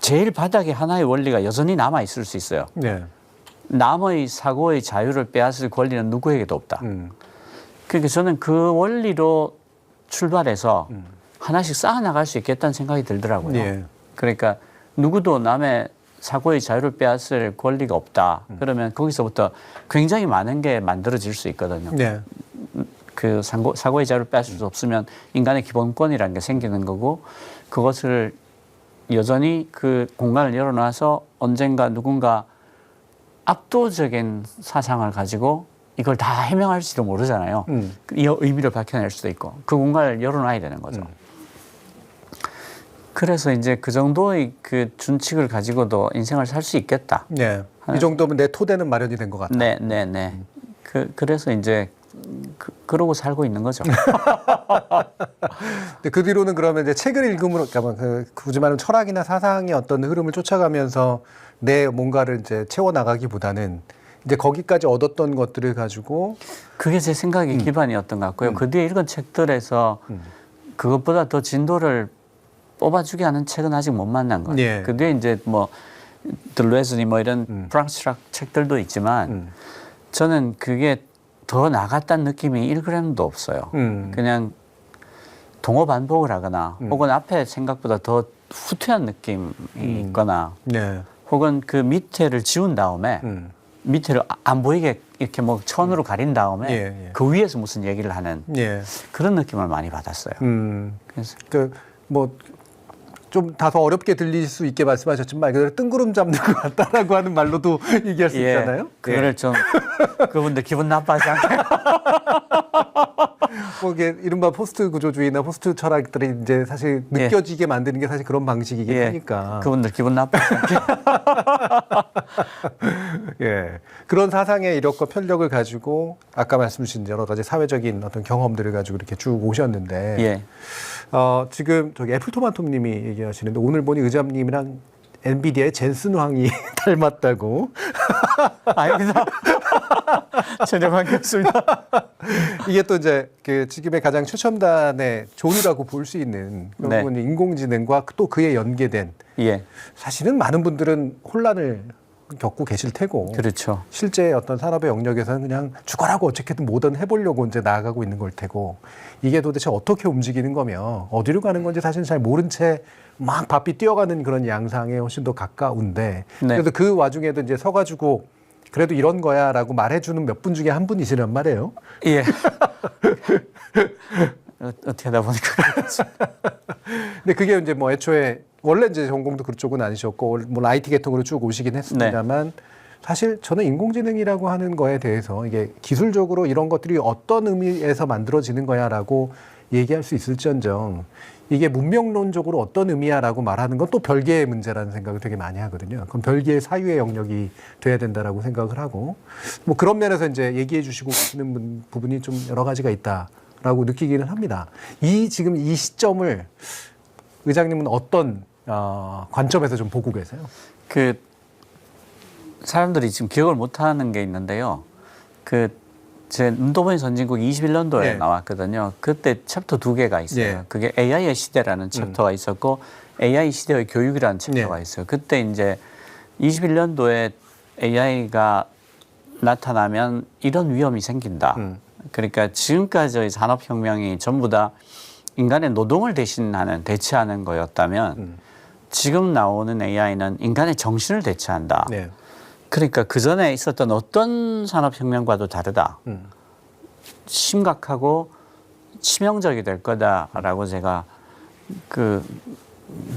S2: 제일 바닥에 하나의 원리가 여전히 남아 있을 수 있어요.
S1: 네.
S2: 남의 사고의 자유를 빼앗을 권리는 누구에게도 없다. 그러니까 저는 그 원리로 출발해서 하나씩 쌓아나갈 수 있겠다는 생각이 들더라고요.
S1: 예.
S2: 그러니까 누구도 남의 사고의 자유를 빼앗을 권리가 없다. 그러면 거기서부터 굉장히 많은 게 만들어질 수 있거든요.
S1: 네.
S2: 그 사고의 자유를 빼앗을 수 없으면 인간의 기본권이라는 게 생기는 거고 그것을 여전히 그 공간을 열어놔서 언젠가 누군가 압도적인 사상을 가지고 이걸 다 해명할지도 모르잖아요. 이 의미를 밝혀낼 수도 있고 그 공간을 열어놔야 되는 거죠. 그래서 이제 그 정도의 그 준칙을 가지고도 인생을 살 수 있겠다.
S1: 네. 이 정도면 내 토대는 마련이 된 것 같다.
S2: 네. 그래서 이제 그러고 살고 있는 거죠.
S1: 근데 그 뒤로는 그러면 이제 책을 읽음으로, 그러니까 굳이 말하면 철학이나 사상의 어떤 흐름을 쫓아가면서 내 뭔가를 이제 채워나가기보다는 이제 거기까지 얻었던 것들을 가지고
S2: 그게 제 생각의 기반이었던 것 같고요. 그 뒤에 읽은 책들에서 그것보다 더 진도를 뽑아주게 하는 책은 아직 못 만난 거예요.
S1: 예.
S2: 그 뒤에 이제 뭐 들루에즈니 뭐 이런 프랑스 철학 책들도 있지만 저는 그게 더 나갔다는 느낌이 1g도 없어요. 그냥 동어 반복을 하거나 혹은 앞에 생각보다 더 후퇴한 느낌이 있거나
S1: 네.
S2: 혹은 그 밑에를 지운 다음에 밑에를 안 보이게 이렇게 뭐 천으로 가린 다음에
S1: 예.
S2: 그 위에서 무슨 얘기를 하는
S1: 예.
S2: 그런 느낌을 많이 받았어요. 그래서
S1: 뭐 좀 다소 어렵게 들릴 수 있게 말씀하셨지만 말 그대로 뜬구름 잡는 것 같다라고 하는 말로도 얘기할 수 있잖아요.
S2: 그거를 좀 그분들 기분 나빠하지 않게.
S1: 뭐 이게 이른바 포스트 구조주의나 포스트 철학들이 이제 사실 느껴지게 만드는 게 사실 그런 방식이긴 하니까.
S2: 그분들 기분 나빠하지 않게.
S1: 예. 그런 사상의 이력과 편력을 가지고 아까 말씀 주신 여러 가지 사회적인 어떤 경험들을 가지고 이렇게 쭉 오셨는데
S2: 예.
S1: 지금 저기 애플토마토님이 얘기하시는데 오늘 보니 의장님이랑 엔비디아의 젠슨 황이 닮았다고.
S2: 아닙니다. 전혀 관계없습니다.
S1: 이게 또 이제 그 지금의 가장 최첨단의 조류라고 볼 수 있는 결국은 인공지능과 또 그에 연계된
S2: 예.
S1: 사실은 많은 분들은 혼란을 겪고 계실 테고
S2: 그렇죠.
S1: 실제 어떤 산업의 영역에서는 그냥 죽어라고 어떻게든 뭐든 해보려고 이제 나아가고 있는 걸 테고 이게 도대체 어떻게 움직이는 거며 어디로 가는 건지 사실 잘 모른 채 막 바삐 뛰어가는 그런 양상에 훨씬 더 가까운데 그래도 그 와중에도 이제 서가지고 그래도 이런 거야라고 말해주는 몇 분 중에 한 분이시란 말이에요.
S2: 예. 어떻게 하다 보니까 그렇지.
S1: 근데 그게 이제 뭐 애초에 원래 이제 전공도 그쪽은 아니셨고 뭐 IT 계통으로 쭉 오시긴 했습니다만 사실 저는 인공지능이라고 하는 거에 대해서 이게 기술적으로 이런 것들이 어떤 의미에서 만들어지는 거야라고 얘기할 수 있을지언정 이게 문명론적으로 어떤 의미야라고 말하는 건 또 별개의 문제라는 생각을 되게 많이 하거든요. 그럼 별개의 사유의 영역이 돼야 된다라고 생각을 하고 뭐 그런 면에서 이제 얘기해 주시고 계시는 부분이 좀 여러 가지가 있다라고 느끼기는 합니다. 지금 이 시점을 의장님은 어떤 관점에서 좀 보고 계세요?
S2: 그 사람들이 지금 기억을 못하는 게 있는데요. 제 눈도보인 선진국 21년도에 나왔거든요. 그때 챕터 2개가 있어요. 그게 AI의 시대라는 챕터가 있었고 AI 시대의 교육이라는 챕터가 있어요. 그때 이제 21년도에 AI가 나타나면 이런 위험이 생긴다. 그러니까 지금까지의 산업혁명이 전부 다 인간의 노동을 대체하는 거였다면 지금 나오는 AI는 인간의 정신을 대체한다. 그러니까 그 전에 있었던 어떤 산업혁명과도 다르다. 심각하고 치명적이 될 거다라고 제가 그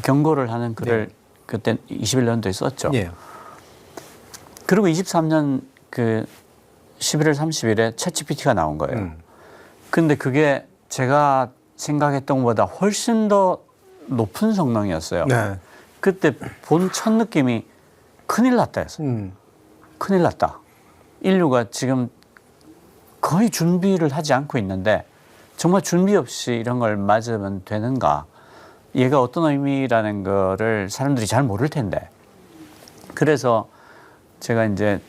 S2: 경고를 하는 글을 그때 21년도에 썼죠. 그리고 23년 그 11월 30일에 챗GPT가 나온 거예요. 근데 그게 제가 생각했던 것보다 훨씬 더 높은 성능이었어요.
S1: 네.
S2: 그때 본 첫 느낌이 큰일 났다였어요. 큰일 났다. 인류가 지금 거의 준비를 하지 않고 있는데 정말 준비 없이 이런 걸 맞으면 되는가? 얘가 어떤 의미라는 거를 사람들이 잘 모를 텐데. 그래서 제가 이제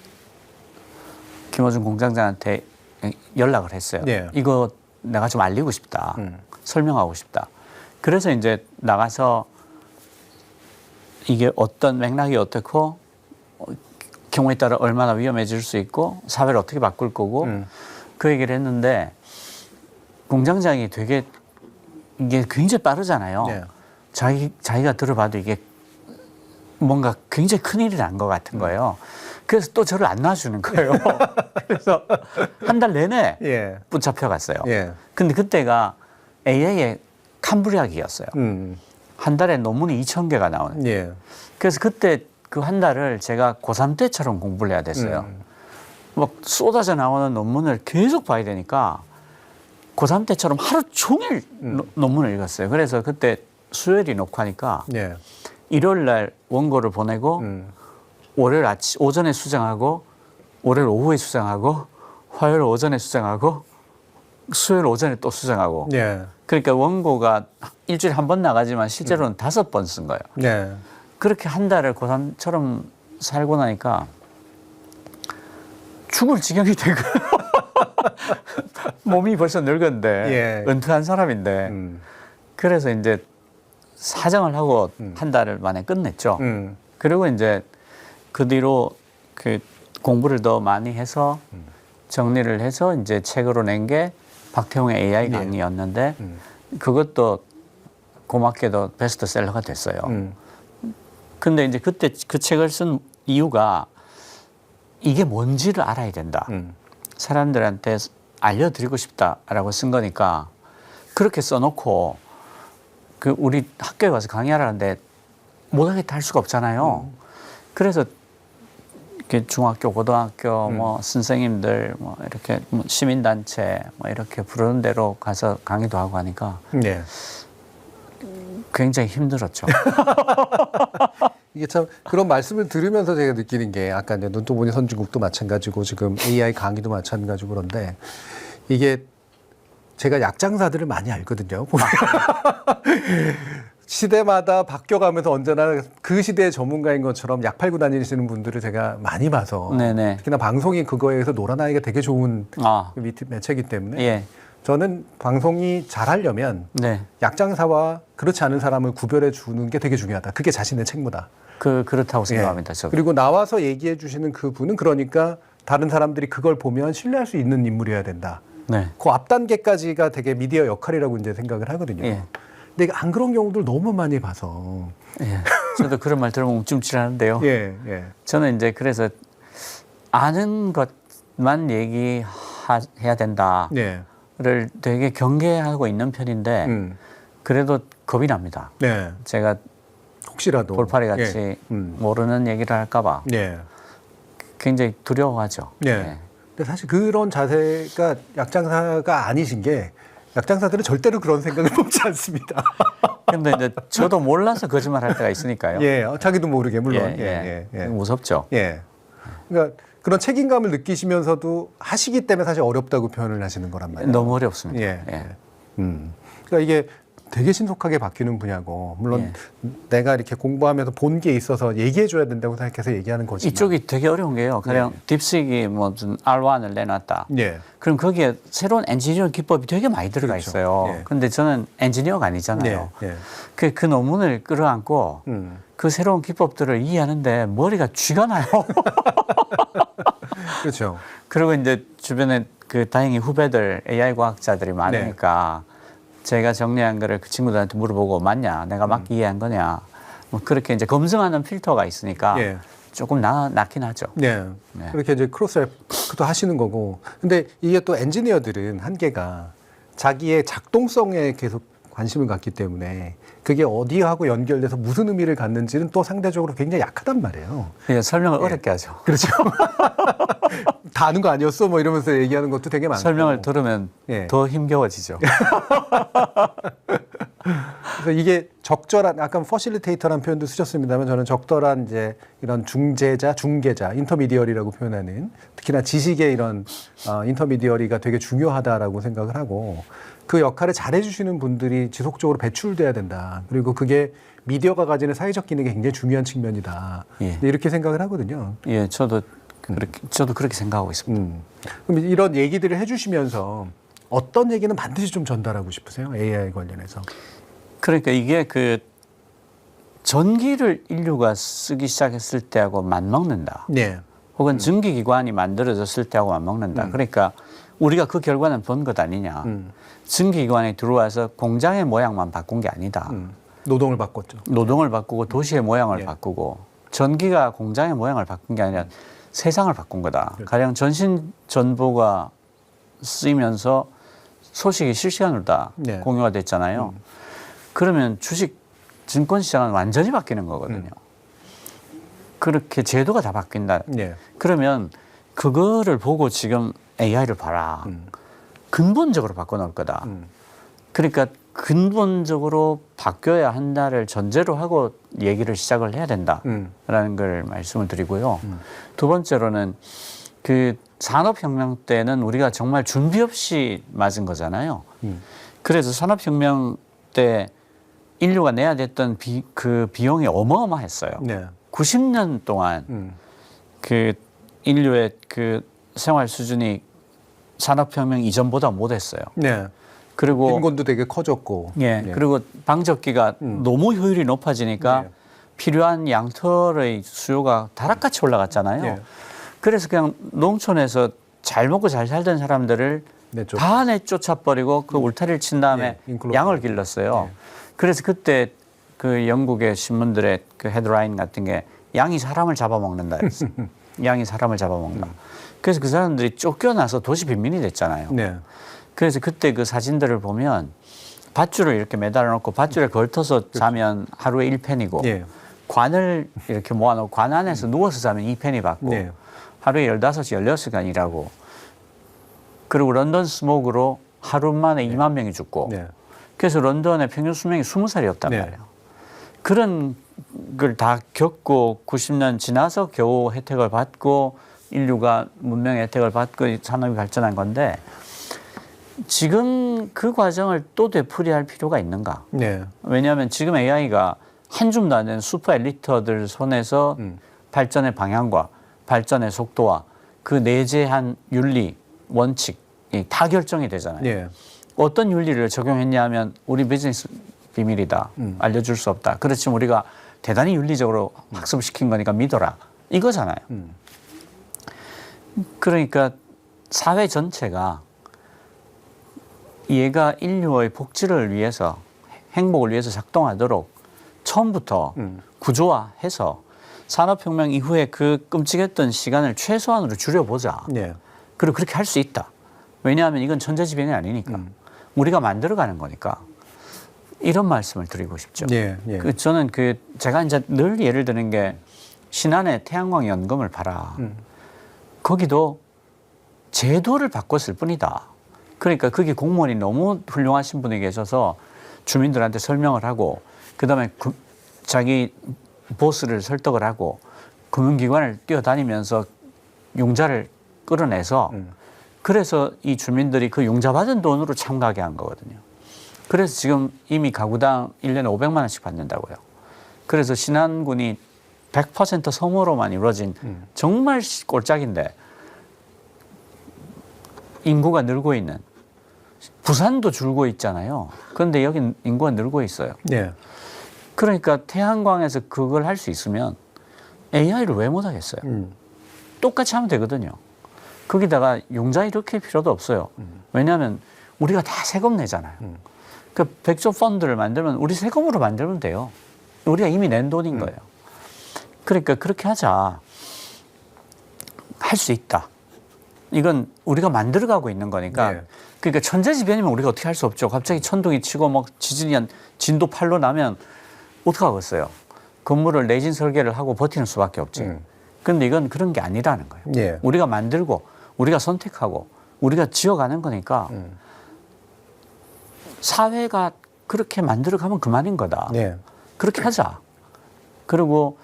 S2: 김어준 공장장한테 연락을 했어요.
S1: 네.
S2: 이거 내가 좀 알리고 싶다. 설명하고 싶다. 그래서 이제 나가서 이게 어떤 맥락이 어떻고 경우에 따라 얼마나 위험해질 수 있고 사회를 어떻게 바꿀 거고 그 얘기를 했는데 공장장이 되게 이게 굉장히 빠르잖아요.
S1: 네.
S2: 자기가 들어봐도 이게 뭔가 굉장히 큰일이 난 것 같은 거예요. 그래서 또 저를 안 놔주는 거예요. 그래서 한 달 내내
S1: 예.
S2: 붙잡혀 갔어요.
S1: 예.
S2: 근데 그때가 AI의 캄브리아기였어요. 한 달에 논문이 2,000개가 나오는.
S1: 예.
S2: 그래서 그때 그 한 달을 제가 고3 때처럼 공부를 해야 됐어요. 막 쏟아져 나오는 논문을 계속 봐야 되니까 고3 때처럼 하루 종일 논문을 읽었어요. 그래서 그때 수요일이 녹화니까
S1: 예.
S2: 일요일 날 원고를 보내고 월요일 오전에 수정하고 월요일 오후에 수정하고 화요일 오전에 수정하고 수요일 오전에 또 수정하고
S1: 예.
S2: 그러니까 원고가 일주일에 한 번 나가지만 실제로는 5번 쓴 거예요.
S1: 예.
S2: 그렇게 한 달을 고3처럼 살고 나니까 죽을 지경이 된 거예요. 몸이 벌써 늙었는데
S1: 예.
S2: 은퇴한 사람인데 그래서 이제 사정을 하고 한 달을 만에 끝냈죠. 그리고 이제 그 뒤로 그 공부를 더 많이 해서 정리를 해서 이제 책으로 낸 게 박태웅의 AI 강의였는데 그것도 고맙게도 베스트셀러가 됐어요. 근데 이제 그때 그 책을 쓴 이유가 이게 뭔지를 알아야 된다. 사람들한테 알려드리고 싶다라고 쓴 거니까 그렇게 써놓고 그 우리 학교에 가서 강의하라는데 못하겠다 할 수가 없잖아요. 그래서 이렇게 중학교, 고등학교, 뭐 선생님들, 뭐 이렇게 뭐 시민단체, 뭐 이렇게 부르는 대로 가서 강의도 하고 하니까
S1: 예.
S2: 굉장히 힘들었죠.
S1: 이게 참 그런 말씀을 들으면서 제가 느끼는 게 아까 이제 눈동보니 선진국도 마찬가지고 지금 AI 강의도 마찬가지고 그런데 이게 제가 약장사들을 많이 알거든요. 시대마다 바뀌어가면서 언제나 그 시대의 전문가인 것처럼 약 팔고 다니시는 분들을 제가 많이 봐서
S2: 네네.
S1: 특히나 방송이 그거에서 놀아나기가 되게 좋은
S2: 아,
S1: 매체이기 때문에
S2: 예.
S1: 저는 방송이 잘하려면
S2: 네.
S1: 약장사와 그렇지 않은 사람을 구별해 주는 게 되게 중요하다. 그게 자신의 책무다.
S2: 그렇다고 생각합니다.
S1: 예.
S2: 저도.
S1: 그리고 나와서 얘기해 주시는 그 분은 그러니까 다른 사람들이 그걸 보면 신뢰할 수 있는 인물이어야 된다.
S2: 네.
S1: 그 앞 단계까지가 되게 미디어 역할이라고 이제 생각을 하거든요.
S2: 예.
S1: 근데 안 그런 경우들 너무 많이 봐서.
S2: 예. 저도 그런 말 들으면 움찔움찔하는데요.
S1: 예, 예.
S2: 저는 이제 그래서 아는 것만 얘기해야 된다를
S1: 예.
S2: 되게 경계하고 있는 편인데 그래도 겁이 납니다.
S1: 네.
S2: 제가
S1: 혹시라도.
S2: 돌팔이 같이
S1: 예.
S2: 모르는 얘기를 할까봐
S1: 예.
S2: 굉장히 두려워하죠.
S1: 예. 근데 사실 그런 자세가 약장사가 아니신 게 약장사들은 절대로 그런 생각을 뽑지 않습니다.
S2: 근데 이제 저도 몰라서 거짓말 할 때가 있으니까요.
S1: 예. 자기도 모르게 물론.
S2: 무섭죠.
S1: 예. 그러니까 그런 책임감을 느끼시면서도 하시기 때문에 사실 어렵다고 표현을 하시는 거란 말이에요.
S2: 너무 어렵습니다.
S1: 예.
S2: 예.
S1: 그러니까 이게 되게 신속하게 바뀌는 분야고 물론
S2: 예.
S1: 내가 이렇게 공부하면서 본 게 있어서 얘기해 줘야 된다고 생각해서 얘기하는 거지만
S2: 이쪽이 되게 어려운 게요. 그냥 딥식이 무슨 R1을 내놨다.
S1: 예.
S2: 그럼 거기에 새로운 엔지니어 기법이 되게 많이 들어가
S1: 그렇죠.
S2: 있어요.
S1: 예.
S2: 근데 저는 엔지니어가 아니잖아요.
S1: 예. 예.
S2: 그 논문을 끌어안고 그 새로운 기법들을 이해하는데 머리가 쥐가 나요.
S1: 그렇죠.
S2: 그리고 이제 주변에 그 다행히 후배들 AI 과학자들이 많으니까 제가 정리한 거를 그 친구들한테 물어보고 맞냐, 내가 맞게 이해한 거냐, 뭐 그렇게 이제 검증하는 필터가 있으니까
S1: 예.
S2: 조금 낫긴 하죠.
S1: 네.
S2: 네.
S1: 그렇게 이제 크로스랩도 하시는 거고. 근데 이게 또 엔지니어들은 한계가 자기의 작동성에 계속 관심을 갖기 때문에 그게 어디하고 연결돼서 무슨 의미를 갖는지는 또 상대적으로 굉장히 약하단 말이에요.
S2: 그러니까 설명을 어렵게 하죠.
S1: 그렇죠. 다 아는 거 아니었어? 뭐 이러면서 얘기하는 것도 되게 많고.
S2: 설명을 들으면
S1: 예.
S2: 더 힘겨워지죠.
S1: 그래서 이게 적절한, 아까 퍼실리테이터라는 표현도 쓰셨습니다만 저는 적절한 이제 이런 중재자, 중개자, 인터미디어리라고 표현하는 특히나 지식의 이런 인터미디어리가 되게 중요하다라고 생각을 하고 그 역할을 잘해주시는 분들이 지속적으로 배출돼야 된다. 그리고 그게 미디어가 가지는 사회적 기능이 굉장히 중요한 측면이다.
S2: 예.
S1: 이렇게 생각을 하거든요.
S2: 예, 저도 그렇게 생각하고 있습니다.
S1: 그럼 이런 얘기들을 해주시면서 어떤 얘기는 반드시 좀 전달하고 싶으세요? AI 관련해서.
S2: 그러니까 이게 그 전기를 인류가 쓰기 시작했을 때하고 맞먹는다.
S1: 네.
S2: 혹은 전기기관이 만들어졌을 때하고 맞먹는다. 그러니까 우리가 그 결과는 본 것 아니냐. 전기기관이 들어와서 공장의 모양만 바꾼 게 아니다.
S1: 노동을 바꿨죠.
S2: 노동을 바꾸고 도시의 모양을
S1: 예.
S2: 바꾸고 전기가 공장의 모양을 바꾼 게 아니라 세상을 바꾼 거다.
S1: 그렇죠.
S2: 가령 전신 전보가 쓰이면서 소식이 실시간으로 다
S1: 네.
S2: 공유가 됐잖아요. 그러면 주식 증권 시장은 완전히 바뀌는 거거든요. 그렇게 제도가 다 바뀐다.
S1: 네.
S2: 그러면 그거를 보고 지금 AI를 봐라. 근본적으로 바꿔놓을 거다. 그러니까 근본적으로 바뀌어야 한다를 전제로 하고 얘기를 시작을 해야 된다라는 걸 말씀을 드리고요. 두 번째로는 그 산업혁명 때는 우리가 정말 준비 없이 맞은 거잖아요. 그래서 산업혁명 때 인류가 내야 됐던 그 비용이 어마어마했어요.
S1: 네.
S2: 90년 동안 그 인류의 그 생활 수준이 산업혁명 이전보다 못했어요.
S1: 네.
S2: 그리고
S1: 인건도 되게 커졌고.
S2: 예,
S1: 네.
S2: 그리고 방적기가 너무 효율이 높아지니까
S1: 네.
S2: 필요한 양털의 수요가 다락같이 올라갔잖아요.
S1: 네.
S2: 그래서 그냥 농촌에서 잘 먹고 잘 살던 사람들을
S1: 내쫓-
S2: 다 내쫓아버리고 그 울타리를 친 다음에
S1: 네, 인클로드.
S2: 양을 길렀어요.
S1: 네.
S2: 그래서 그때 그 영국의 신문들의 그 헤드라인 같은 게 양이 사람을 잡아먹는다 했어요. 양이 사람을 잡아먹는다. 그래서 그 사람들이 쫓겨나서 도시 빈민이 됐잖아요.
S1: 네.
S2: 그래서 그때 그 사진들을 보면 밧줄을 이렇게 매달아 놓고 밧줄에 걸터서 자면 하루에 1펜이고
S1: 네.
S2: 관을 이렇게 모아놓고 관 안에서 누워서 자면 2펜이 받고
S1: 네.
S2: 하루에 15시, 16시간 일하고 그리고 런던 스모그로 하루 만에 2만 명이 죽고
S1: 네.
S2: 그래서 런던의 평균 수명이 20살이었단
S1: 네.
S2: 말이에요. 그런 걸 다 겪고 90년 지나서 겨우 혜택을 받고 인류가 문명의 혜택을 받고 산업이 발전한 건데 지금 그 과정을 또 되풀이할 필요가 있는가?
S1: 네.
S2: 왜냐하면 지금 AI가 한 줌도 안 되는 슈퍼 엘리트들 손에서 발전의 방향과 발전의 속도와 그 내재한 윤리, 원칙이 다 결정이 되잖아요.
S1: 네.
S2: 어떤 윤리를 적용했냐 하면 우리 비즈니스 비밀이다. 알려줄 수 없다. 그렇지만 우리가 대단히 윤리적으로 학습시킨 거니까 믿어라. 이거잖아요. 그러니까 사회 전체가 얘가 인류의 복지를 위해서 행복을 위해서 작동하도록 처음부터 구조화해서 산업혁명 이후에 그 끔찍했던 시간을 최소한으로 줄여보자.
S1: 네.
S2: 그리고 그렇게 할 수 있다. 왜냐하면 이건 천재지변이 아니니까. 우리가 만들어가는 거니까. 이런 말씀을 드리고 싶죠.
S1: 네. 네.
S2: 저는 제가 이제 늘 예를 드는 게 신안의 태양광 연금을 봐라. 거기도 제도를 바꿨을 뿐이다. 그러니까 거기 공무원이 너무 훌륭하신 분이 계셔서 주민들한테 설명을 하고 그다음에 자기 보스를 설득을 하고 금융기관을 뛰어다니면서 융자를 끌어내서 그래서 이 주민들이 그 융자 받은 돈으로 참가하게 한 거거든요. 그래서 지금 이미 가구당 1년에 500만 원씩 받는다고요. 그래서 신안군이 100% 섬으로만 이루어진 정말 꼴짝인데 인구가 늘고 있는 부산도 줄고 있잖아요. 그런데 여기 인구가 늘고 있어요.
S1: 네.
S2: 그러니까 태양광에서 그걸 할 수 있으면 AI를 왜 못하겠어요? 똑같이 하면 되거든요. 거기다가 융자 이렇게 필요도 없어요. 왜냐하면 우리가 다 세금 내잖아요. 그 백조 펀드를 만들면 우리 세금으로 만들면 돼요. 우리가 이미 낸 돈인 거예요. 그러니까 그렇게 하자. 할 수 있다. 이건 우리가 만들어가고 있는 거니까
S1: 네.
S2: 그러니까 천재지변이면 우리가 어떻게 할 수 없죠. 갑자기 천둥이 치고 막 지진이 한 진도 8로 나면 어떻게 하겠어요. 건물을 내진 설계를 하고 버티는 수밖에 없지. 그런데 이건 그런 게 아니라는 거예요.
S1: 예.
S2: 우리가 만들고 우리가 선택하고 우리가 지어가는 거니까 사회가 그렇게 만들어가면 그만인 거다.
S1: 예.
S2: 그렇게 하자. 그리고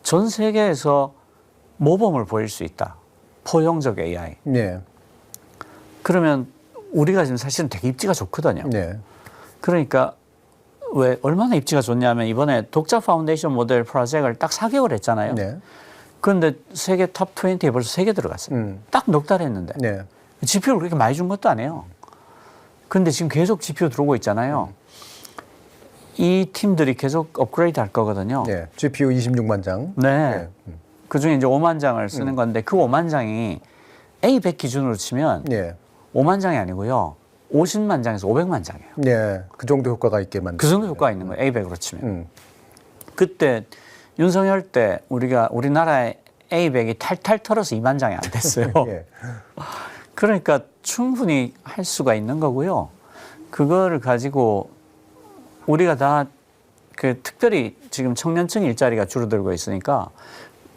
S2: 전 세계에서 모범을 보일 수 있다. 포용적 AI.
S1: 예.
S2: 그러면 우리가 지금 사실은 되게 입지가 좋거든요.
S1: 예.
S2: 그러니까 왜 얼마나 입지가 좋냐면 이번에 독자 파운데이션 모델 프로젝트를 딱 4개월 했잖아요.
S1: 네.
S2: 그런데 세계 탑 20에 벌써 3개 들어갔어요. 딱 넉 달 했는데.
S1: 네.
S2: GPU를 그렇게 많이 준 것도 아니에요. 그런데 지금 계속 GPU 들어오고 있잖아요. 이 팀들이 계속 업그레이드 할 거거든요.
S1: 네. GPU 26만 장.
S2: 네. 그 중에 이제 5만 장을 쓰는 건데 그 5만 장이 A100 기준으로 치면
S1: 네.
S2: 5만 장이 아니고요. 50만 장에서 500만 장이에요.
S1: 네. 그 정도 효과가 있게 만든.
S2: 그 정도 효과가 있는 거예요. A100으로 치면.
S1: 음.
S2: 그때 윤석열 때 우리나라의 A100이 탈탈 털어서 2만 장이 안 됐어요.
S1: 예.
S2: 그러니까 충분히 할 수가 있는 거고요. 그거를 가지고 우리가 다 그 특별히 지금 청년층 일자리가 줄어들고 있으니까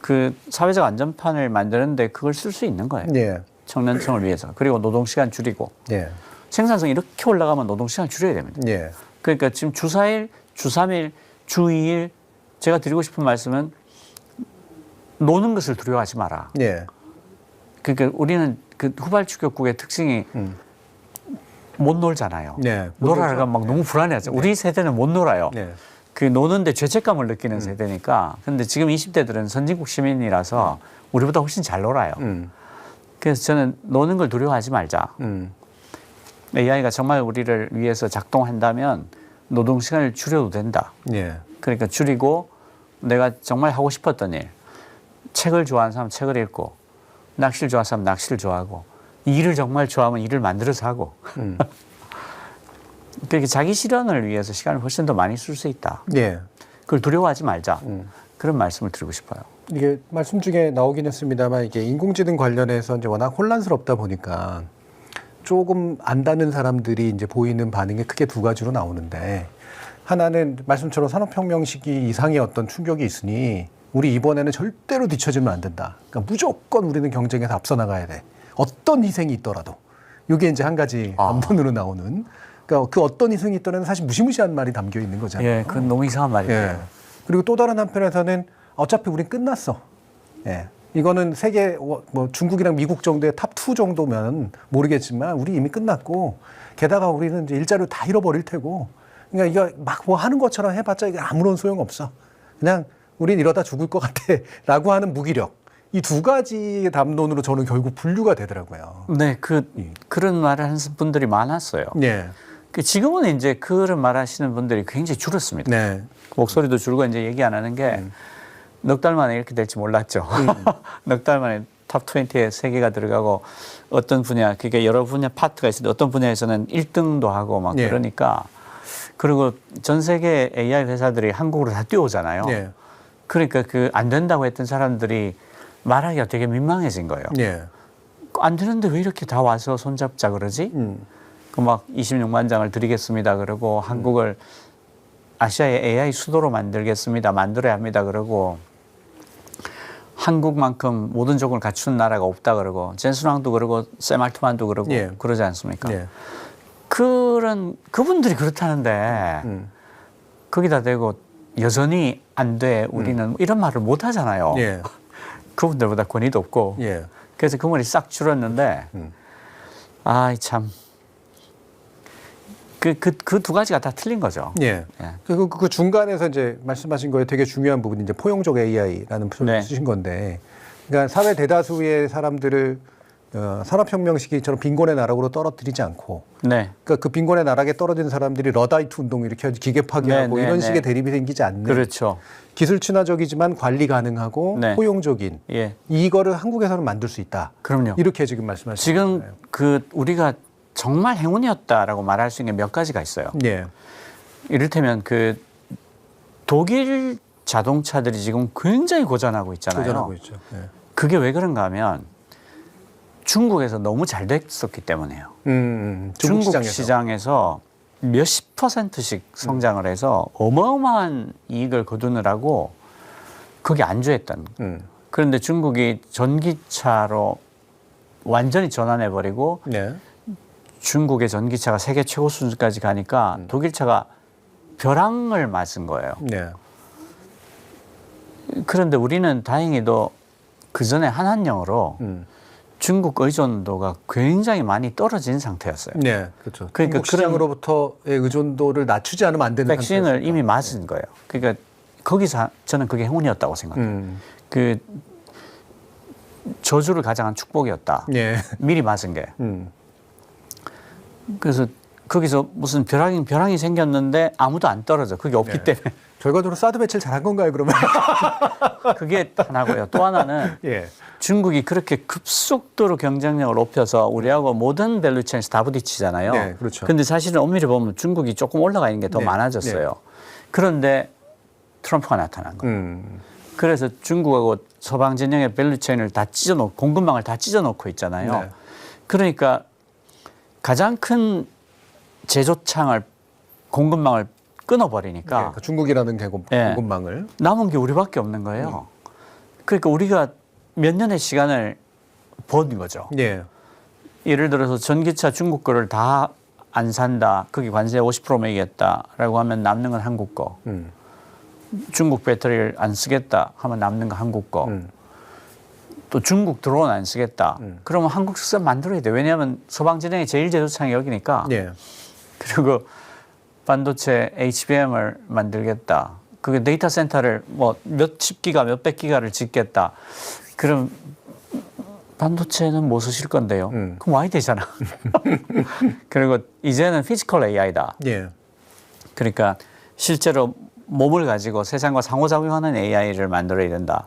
S2: 그 사회적 안전판을 만드는데 그걸 쓸 수 있는 거예요.
S1: 예.
S2: 청년층을 위해서. 그리고 노동시간 줄이고.
S1: 예.
S2: 생산성이 이렇게 올라가면 노동시간 줄여야 됩니다.
S1: 예.
S2: 그러니까 지금 주 4일, 주 3일, 주 2일 제가 드리고 싶은 말씀은 노는 것을 두려워하지 마라.
S1: 예.
S2: 그러니까 우리는 그 후발추격국의 특징이 못 놀잖아요.
S1: 네.
S2: 놀아가 막 너무 불안해하죠. 우리 세대는 못 놀아요.
S1: 네.
S2: 그 노는데 죄책감을 느끼는 세대니까. 근데 지금 20대들은 선진국 시민이라서 우리보다 훨씬 잘 놀아요. 그래서 저는 노는 걸 두려워하지 말자. AI가 정말 우리를 위해서 작동한다면 노동시간을 줄여도 된다.
S1: 예.
S2: 그러니까 줄이고 내가 정말 하고 싶었던 일, 책을 좋아하는 사람 책을 읽고 낚시를 좋아하는 사람 낚시를 좋아하고 일을 정말 좋아하면 일을 만들어서 하고 그렇게 자기 실현을 위해서 시간을 훨씬 더 많이 쓸 수 있다.
S1: 예.
S2: 그걸 두려워하지 말자. 그런 말씀을 드리고 싶어요.
S1: 이게 말씀 중에 나오긴 했습니다만 이게 인공지능 관련해서 이제 워낙 혼란스럽다 보니까 조금 안다는 사람들이 이제 보이는 반응이 크게 두 가지로 나오는데 하나는 말씀처럼 산업혁명 시기 이상의 어떤 충격이 있으니 우리 이번에는 절대로 뒤처지면 안 된다. 그러니까 무조건 우리는 경쟁에서 앞서 나가야 돼. 어떤 희생이 있더라도. 이게 이제 한 가지 반문으로 나오는. 그러니까 그 어떤 희생이 있더라도 사실 무시무시한 말이 담겨 있는 거잖아요.
S2: 예, 그건 너무 이상한 말이에요.
S1: 예. 그리고 또 다른 한편에서는 어차피 우린 끝났어. 예. 이거는 세계 뭐 중국이랑 미국 정도의 탑 2 정도면 모르겠지만 우리 이미 끝났고 게다가 우리는 이제 일자리를 다 잃어버릴 테고 그러니까 이거 막 뭐 하는 것처럼 해봤자 이게 아무런 소용 없어. 그냥 우린 이러다 죽을 것 같아라고 하는 무기력. 이 두 가지 담론으로 저는 결국 분류가 되더라고요.
S2: 네, 그런 말을 하는 분들이 많았어요.
S1: 네.
S2: 지금은 이제 그런 말 하시는 분들이 굉장히 줄었습니다.
S1: 네.
S2: 목소리도 줄고 이제 얘기 안 하는 게 넉 달 만에 이렇게 될지 몰랐죠. 넉 달 만에 탑 20에 3개가 들어가고 어떤 분야, 그게 여러 분야 파트가 있는데 어떤 분야에서는 1등도 하고 막
S1: 네.
S2: 그러니까 그리고 전 세계 AI 회사들이 한국으로 다 뛰어오잖아요.
S1: 네.
S2: 그러니까 그 안 된다고 했던 사람들이 말하기가 되게 민망해진 거예요.
S1: 네.
S2: 안 되는데 왜 이렇게 다 와서 손잡자 그러지? 그 막 26만 장을 드리겠습니다. 그러고 한국을 아시아의 AI 수도로 만들어야 합니다. 그러고 한국만큼 모든 조건을 갖춘 나라가 없다 그러고 젠순왕도 그러고 샘 알트만도 그러고
S1: 예.
S2: 그러지 않습니까?
S1: 예.
S2: 그분들이 그렇다는데 거기다 대고 여전히 안 돼. 우리는 이런 말을 못 하잖아요.
S1: 예.
S2: 그분들보다 권위도 없고.
S1: 예.
S2: 그래서 그 말이 싹 줄었는데 아, 참. 그 두 가지가 다 틀린 거죠.
S1: 예.
S2: 예.
S1: 그 중간에서 이제 말씀하신 거에 되게 중요한 부분이 이제 포용적 AI라는 표현을
S2: 네.
S1: 쓰신 건데, 그러니까 사회 대다수의 사람들을 산업혁명 시기처럼 빈곤의 나락으로 떨어뜨리지 않고,
S2: 네.
S1: 그러니까 그 빈곤의 나락에 떨어진 사람들이 러다이트 운동을 일으켜 기계 파괴하고
S2: 네,
S1: 이런
S2: 네.
S1: 식의 대립이 생기지 않는
S2: 그렇죠.
S1: 기술 친화적이지만 관리 가능하고
S2: 네.
S1: 포용적인
S2: 예.
S1: 이거를 한국에서는 만들 수 있다.
S2: 그럼요.
S1: 이렇게 지금 말씀하시는
S2: 지금
S1: 거예요.
S2: 우리가 정말 행운이었다라고 말할 수 있는 게 몇 가지가 있어요.
S1: 예.
S2: 이를테면 독일 자동차들이 지금 굉장히 고전하고 있잖아요.
S1: 도전하고 있죠. 예.
S2: 그게 왜 그런가 하면 중국에서 너무 잘 됐었기 때문에요.
S1: 중국
S2: 중국
S1: 시장에서.
S2: 시장에서 몇십 %씩 성장을 해서 어마어마한 이익을 거두느라고 그게 안주했던. 그런데 중국이 전기차로 완전히 전환해버리고
S1: 네.
S2: 중국의 전기차가 세계 최고 수준까지 가니까 독일차가 벼랑을 맞은 거예요.
S1: 네.
S2: 그런데 우리는 다행히도 그 전에 한한령으로 중국 의존도가 굉장히 많이 떨어진 상태였어요.
S1: 네, 그렇죠.
S2: 그러니까
S1: 중국 시장으로부터의 의존도를 낮추지 않으면 안 되는
S2: 백신을
S1: 상태였으니까.
S2: 이미 맞은 거예요. 그러니까 거기서 저는 그게 행운이었다고 생각해요. 그 저주를 가장한 축복이었다.
S1: 예.
S2: 미리 맞은 게. 그래서 거기서 무슨 벼랑이 생겼는데 아무도 안 떨어져. 그게 없기
S1: 네.
S2: 때문에.
S1: 결과적으로 사드 배치를 잘한 건가요, 그러면?
S2: 그게 하나고요. 또 하나는
S1: 예.
S2: 중국이 그렇게 급속도로 경쟁력을 높여서 우리하고 모든 밸류체인에서 다 부딪히잖아요.
S1: 네, 그렇죠.
S2: 근데 사실은 엄밀히 보면 중국이 조금 올라가 있는 게 더
S1: 네,
S2: 많아졌어요. 그런데 트럼프가 나타난 거예요. 그래서 중국하고 서방 진영의 밸류체인을 다 찢어놓고 공급망을 다 찢어놓고 있잖아요.
S1: 네.
S2: 그러니까 가장 큰 제조창을 공급망을 끊어버리니까
S1: 그 중국이라는
S2: 예.
S1: 공급망을.
S2: 남은 게 우리밖에 없는 거예요. 그러니까 우리가 몇 년의 시간을 번 거죠.
S1: 예.
S2: 예를 들어서 전기차 중국 거를 다 안 산다. 거기 관세 50% 매기겠다라고 하면 남는 건 한국 거. 중국 배터리를 안 쓰겠다 하면 남는 건 한국 거. 또 중국 드론 안 쓰겠다. 그러면 한국 수산 만들어야 돼. 왜냐하면 서방진영의 제일 제조창이 여기니까.
S1: 예.
S2: 그리고 반도체 HBM을 만들겠다. 그게 데이터 센터를 뭐 몇십 기가, 몇백 기가를 짓겠다. 그럼 반도체는 뭐 쓰실 건데요? 그럼 와야 되잖아. 그리고 이제는 피지컬 AI다.
S1: 예.
S2: 그러니까 실제로 몸을 가지고 세상과 상호작용하는 AI를 만들어야 된다.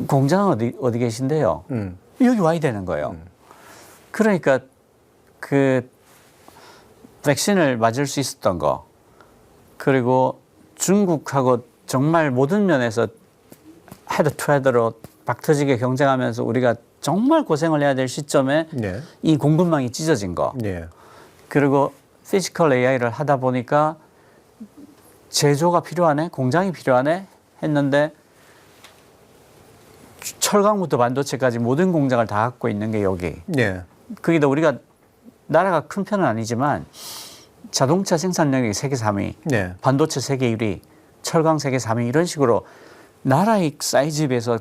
S2: 공장은 어디 계신데요? 여기 와야 되는 거예요. 그러니까 그 백신을 맞을 수 있었던 거, 그리고 중국하고 정말 모든 면에서 헤드 투 헤드로 박터지게 경쟁하면서 우리가 정말 고생을 해야 될 시점에
S1: 네.
S2: 이 공급망이 찢어진 거.
S1: 예.
S2: 그리고 피지컬 AI를 하다 보니까 제조가 필요하네, 공장이 필요하네 했는데 철강부터 반도체까지 모든 공장을 다 갖고 있는 게 여기.
S1: 예.
S2: 거기다 우리가 나라가 큰 편은 아니지만 자동차 생산량이 세계 3위,
S1: 네.
S2: 반도체 세계 1위, 철강 세계 3위 이런 식으로 나라의 사이즈에 비해서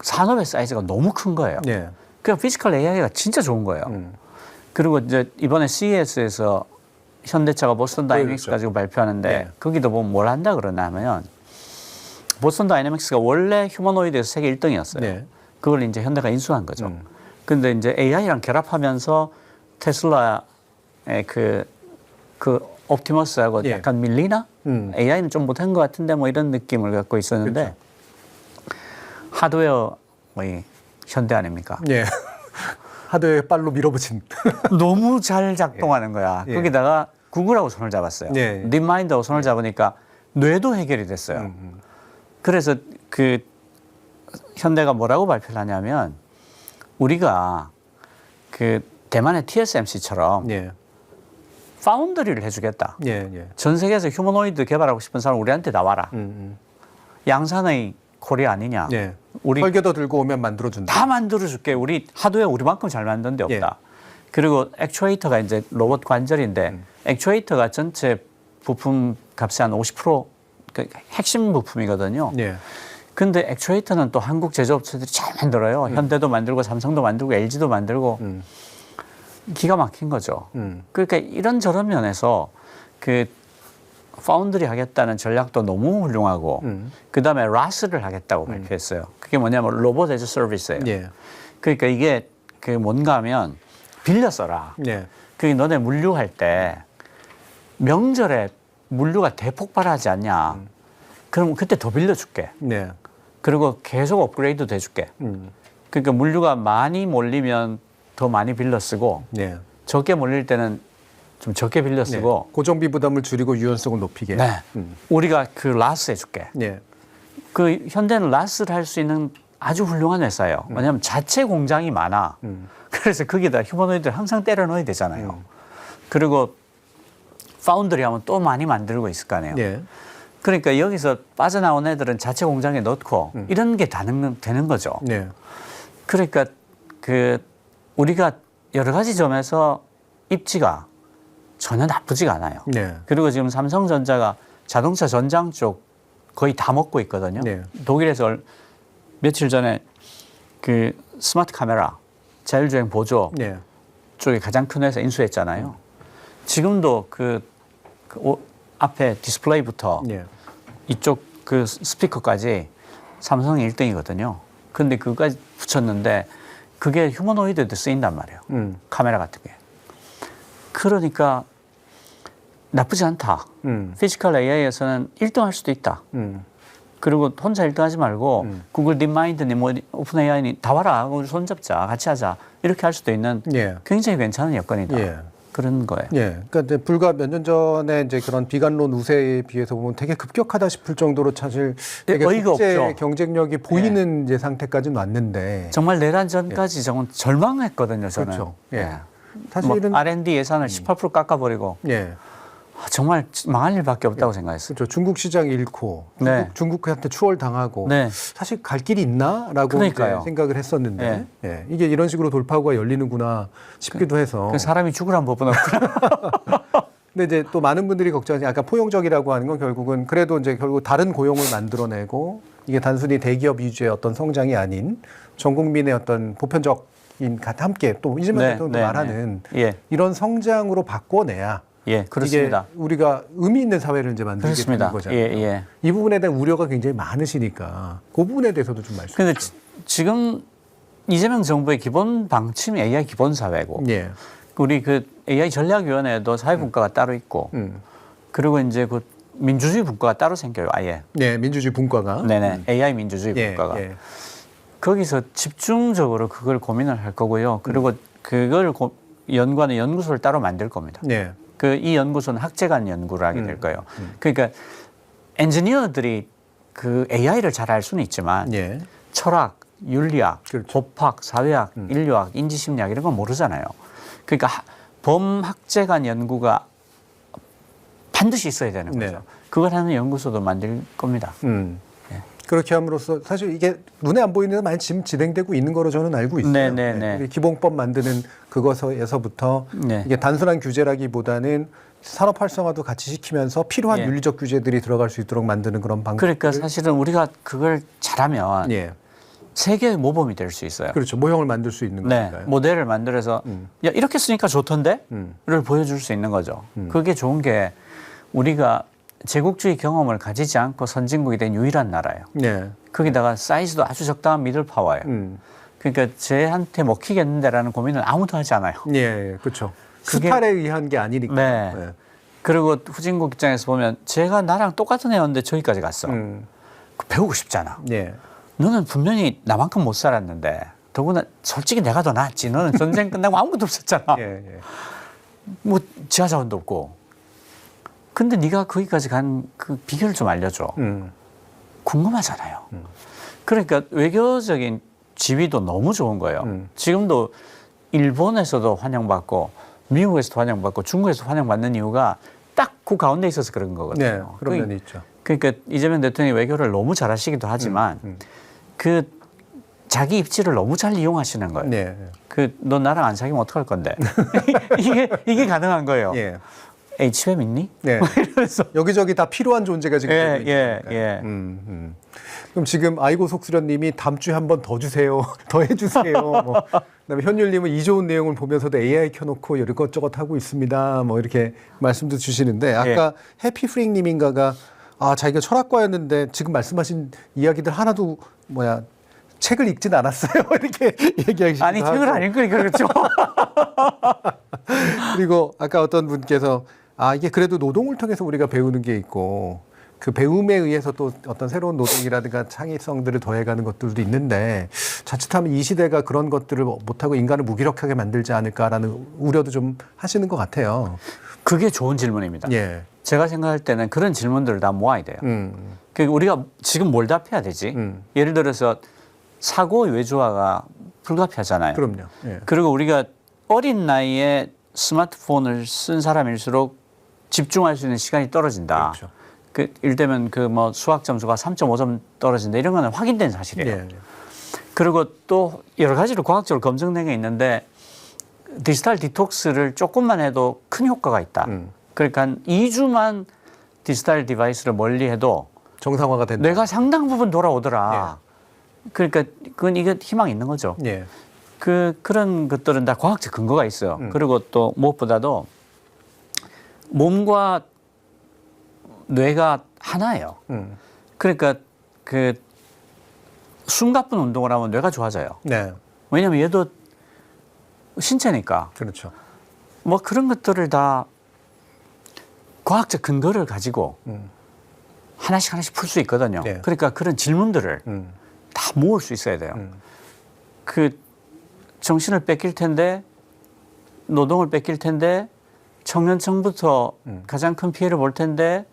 S2: 산업의 사이즈가 너무 큰 거예요.
S1: 예.
S2: 그러니까 피지컬 AI가 진짜 좋은 거예요. 그리고 이제 이번에 CES에서 현대차가 보스턴 다이내믹스
S1: 그렇죠.
S2: 가지고 발표하는데
S1: 네.
S2: 거기도 보면 뭘 한다 그러냐면 보스턴 다이내믹스가 원래 휴머노이드에서 세계 1등이었어요.
S1: 네.
S2: 그걸 이제 현대가 인수한 거죠. 근데 이제 AI랑 결합하면서 테슬라의 그 옵티머스하고
S1: 예.
S2: 약간 밀리나? AI는 좀 못한 것 같은데 뭐 이런 느낌을 갖고 있었는데
S1: 그렇죠.
S2: 하드웨어 뭐 현대 아닙니까?
S1: 예. 하드웨어 빨로 밀어붙인.
S2: 너무 잘 작동하는 거야.
S1: 예.
S2: 거기다가 구글하고 손을 잡았어요.
S1: 예.
S2: 딥마인드하고 손을 잡으니까 뇌도 해결이 됐어요. 그래서 그 현대가 뭐라고 발표를 하냐면 우리가 그 대만의 TSMC처럼
S1: 예.
S2: 파운드리를 해주겠다.
S1: 예. 예.
S2: 전 세계에서 휴머노이드 개발하고 싶은 사람 우리한테 나와라. 양산의 코리아 아니냐.
S1: 예.
S2: 우리
S1: 설계도 들고 오면 만들어준다.
S2: 다 만들어줄게. 우리 하드웨어 우리만큼 잘 만든 데 없다. 그리고 액추에이터가 이제 로봇 관절인데 액추에이터가 전체 부품 값의 한 50% 그 핵심 부품이거든요.
S1: 예.
S2: 근데 액추에이터는 또 한국 제조업체들이 잘 만들어요. 현대도 만들고 삼성도 만들고 LG도 만들고 기가 막힌 거죠. 그러니까 이런저런 면에서 그 파운드리 하겠다는 전략도 너무 훌륭하고 그다음에 라스를 하겠다고 발표했어요. 그게 뭐냐면 로봇 에즈 서비스예요.
S1: 예.
S2: 그러니까 이게 그 뭔가 하면 빌려 써라.
S1: 예.
S2: 그게 너네 물류할 때 명절에 물류가 대폭발하지 않냐. 그럼 그때 더 빌려줄게.
S1: 네.
S2: 그리고 계속 업그레이드도 해줄게. 그러니까 물류가 많이 몰리면 더 많이 빌려 쓰고
S1: 네.
S2: 적게 몰릴 때는 좀 적게 빌려 쓰고
S1: 네. 고정비 부담을 줄이고 유연성을 높이게.
S2: 네. 우리가 그 라스 해줄게.
S1: 네.
S2: 그 현대는 라스를 할 수 있는 아주 훌륭한 회사예요. 왜냐하면 자체 공장이 많아. 그래서 거기다 휴머노이드를 항상 때려 넣어야 되잖아요. 그리고 파운드리 하면 또 많이 만들고 있을 거 아니에요.
S1: 예.
S2: 그러니까 여기서 빠져나온 애들은 자체 공장에 넣고 이런 게 다 되는 거죠.
S1: 네.
S2: 그러니까 그 우리가 여러 가지 점에서 입지가 전혀 나쁘지가 않아요.
S1: 네.
S2: 그리고 지금 삼성전자가 자동차 전장 쪽 거의 다 먹고 있거든요.
S1: 네.
S2: 독일에서 며칠 전에 그 스마트 카메라 자율주행 보조
S1: 네.
S2: 쪽에 가장 큰 회사 인수했잖아요. 지금도 앞에 디스플레이부터
S1: 네.
S2: 이쪽 그 스피커까지 삼성이 1등이거든요. 근데 그거까지 붙였는데 그게 휴머노이드에도 쓰인단 말이에요. 카메라 같은 게. 그러니까 나쁘지 않다. 피지컬 AI에서는 1등 할 수도 있다. 그리고 혼자 1등 하지 말고 구글 딥마인드니 뭐 오픈 AI니 다 와라. 우리 손잡자. 같이 하자. 이렇게 할 수도 있는
S1: 예.
S2: 굉장히 괜찮은 여건이다.
S1: 예.
S2: 그런 거예요.
S1: 예. 그러니까 이제 불과 몇 년 전에 이제 그런 비관론 우세에 비해서 보면 되게 급격하다 싶을 정도로 사실 되게
S2: 어이가
S1: 국제
S2: 없죠.
S1: 경쟁력이 보이는 이제 상태까지는 왔는데
S2: 정말 내란 전까지 정말 절망했거든요. 저는.
S1: 그렇죠. 예.
S2: 예.
S1: 사실은
S2: 뭐 R&D 예산을 18% 깎아버리고
S1: 예.
S2: 정말 망할 일밖에 없다고 생각했어요.
S1: 그렇죠. 중국 시장 잃고
S2: 네.
S1: 중국한테 추월당하고
S2: 네.
S1: 사실 갈 길이 있나라고
S2: 그러니까요.
S1: 이제 생각을 했었는데 예. 이게 이런 식으로 돌파구가 열리는구나 싶기도 해서
S2: 그 사람이 죽으란 법은 없구나.
S1: 근데 이제 또 많은 분들이 걱정하는 아까 포용적이라고 하는 건 결국은 그래도 이제 결국 다른 고용을 만들어내고 이게 단순히 대기업 위주의 어떤 성장이 아닌 전 국민의 어떤 보편적인 함께 또 이재명 대통령도 말하는 이런 성장으로 바꿔내야
S2: 예, 그렇습니다.
S1: 이게 우리가 의미 있는 사회를 이제 만들게
S2: 그렇습니다.
S1: 되는 거잖아요.
S2: 예, 예.
S1: 이 부분에 대한 우려가 굉장히 많으시니까 그 부분에 대해서도 좀 말씀.
S2: 근데 지금 이재명 정부의 기본 방침이 AI 기본 사회고,
S1: 예.
S2: 우리 그 AI 전략위원회도 사회분과가 따로 있고, 그리고 이제 그 민주주의 분과가 따로 생겨요, 아예.
S1: 네, 민주주의 분과가.
S2: 네네, AI 민주주의
S1: 예,
S2: 분과가.
S1: 예.
S2: 거기서 집중적으로 그걸 고민을 할 거고요. 그리고 그걸 연구하는 연구소를 따로 만들 겁니다.
S1: 네.
S2: 이 연구소는 학제간 연구를 하게 될 거예요. 그러니까 엔지니어들이 그 AI를 잘 알 수는 있지만
S1: 예.
S2: 철학, 윤리학,
S1: 그렇죠.
S2: 법학, 사회학, 인류학, 인지심리학 이런 건 모르잖아요. 그러니까 범학제간 연구가 반드시 있어야 되는 거죠.
S1: 네.
S2: 그걸 하는 연구소도 만들 겁니다.
S1: 그렇게 함으로써 사실 이게 눈에 안 보이는 많이 지금 진행되고 있는 거로 저는 알고 있어요.
S2: 네, 네, 네.
S1: 우리 기본법 만드는 그것에서부터
S2: 네.
S1: 이게 단순한 규제라기보다는 산업 활성화도 같이 시키면서 필요한
S2: 예.
S1: 윤리적 규제들이 들어갈 수 있도록 만드는 그런 방법.
S2: 그러니까 사실은 우리가 그걸 잘하면
S1: 예.
S2: 세계의 모범이 될 수 있어요.
S1: 그렇죠. 모형을 만들 수 있는
S2: 네,
S1: 거니까요.
S2: 모델을 만들어서 야 이렇게 쓰니까 좋던데?를 보여줄 수 있는 거죠. 그게 좋은 게 우리가 제국주의 경험을 가지지 않고 선진국이 된 유일한 나라예요.
S1: 네.
S2: 거기다가 사이즈도 아주 적당한 미들 파워예요. 그러니까 쟤한테 먹히겠는데라는 고민을 아무도 하지 않아요.
S1: 예, 그렇죠.
S2: 그게-
S1: 스타일에 의한 게 아니니까.
S2: 네.
S1: 네.
S2: 그리고 후진국 입장에서 보면 쟤가 나랑 똑같은 애였는데 저기까지 갔어. 그 배우고 싶잖아.
S1: 예.
S2: 너는 분명히 나만큼 못 살았는데 더구나 솔직히 내가 더 낫지. 너는 전쟁 끝나고 아무것도 없었잖아.
S1: 예, 예.
S2: 뭐 지하 자원도 없고. 근데 네가 거기까지 간 그 비결을 좀 알려줘. 궁금하잖아요. 그러니까 외교적인 지위도 너무 좋은 거예요. 지금도 일본에서도 환영받고 미국에서도 환영받고 중국에서도 환영받는 이유가 딱 그 가운데 있어서 그런
S1: 네,
S2: 거거든요.
S1: 그런 면이 있죠.
S2: 그러니까 이재명 대통령이 외교를 너무 잘하시기도 하지만 그 자기 입지를 너무 잘 이용하시는 거예요.
S1: 네.
S2: 너 나랑 안 사귀면 어떡할 건데? 이게 가능한 거예요.
S1: 예.
S2: HM 있니?
S1: 네.
S2: 이러면서.
S1: 여기저기 다 필요한 존재가 지금 되고
S2: 예,
S1: 있으니까.
S2: 예.
S1: 그럼 지금 아이고 속수련님이 다음 주에 한 번 더 주세요, 더 해주세요. 뭐. 그다음에 현율님은 이 좋은 내용을 보면서도 AI 켜놓고 이것저것 하고 있습니다. 뭐 이렇게 말씀도 주시는데 아까 해피프링님인가가 자기가 철학과였는데 지금 말씀하신 이야기들 하나도 책을 읽진 않았어요. 이렇게 얘기하시기도
S2: 아니 책을 안 읽으니까 그렇죠.
S1: 그리고 아까 어떤 분께서 이게 그래도 노동을 통해서 우리가 배우는 게 있고 그 배움에 의해서 또 어떤 새로운 노동이라든가 창의성들을 더해가는 것들도 있는데 자칫하면 이 시대가 그런 것들을 못하고 인간을 무기력하게 만들지 않을까라는 우려도 좀 하시는 것 같아요.
S2: 그게 좋은 질문입니다.
S1: 예.
S2: 제가 생각할 때는 그런 질문들을 다 모아야 돼요. 우리가 지금 뭘 답해야 되지? 예를 들어서 사고 외주화가 불가피하잖아요.
S1: 그럼요. 예.
S2: 그리고 우리가 어린 나이에 스마트폰을 쓴 사람일수록 집중할 수 있는 시간이 떨어진다.
S1: 그렇죠.
S2: 그 일되면 그 뭐 수학 점수가 3.5점 떨어진다. 이런 거는 확인된 사실이에요.
S1: 예.
S2: 그리고 또 여러 가지로 과학적으로 검증된 게 있는데 디지털 디톡스를 조금만 해도 큰 효과가 있다. 그러니까 한 2주만 디지털 디바이스를 멀리 해도
S1: 정상화가 된다.
S2: 뇌가 상당 부분 돌아오더라. 그러니까 그건 이게 희망이 있는 거죠.
S1: 예.
S2: 그런 것들은 다 과학적 근거가 있어요. 그리고 또 무엇보다도 몸과 뇌가 하나예요. 그러니까 그 숨가쁜 운동을 하면 뇌가 좋아져요.
S1: 네.
S2: 왜냐하면 얘도 신체니까.
S1: 그렇죠.
S2: 뭐 그런 것들을 다 과학적 근거를 가지고 하나씩 풀 수 있거든요.
S1: 네.
S2: 그러니까 그런 질문들을 다 모을 수 있어야 돼요. 그 정신을 뺏길 텐데, 노동을 뺏길 텐데, 청년층부터 가장 큰 피해를 볼 텐데,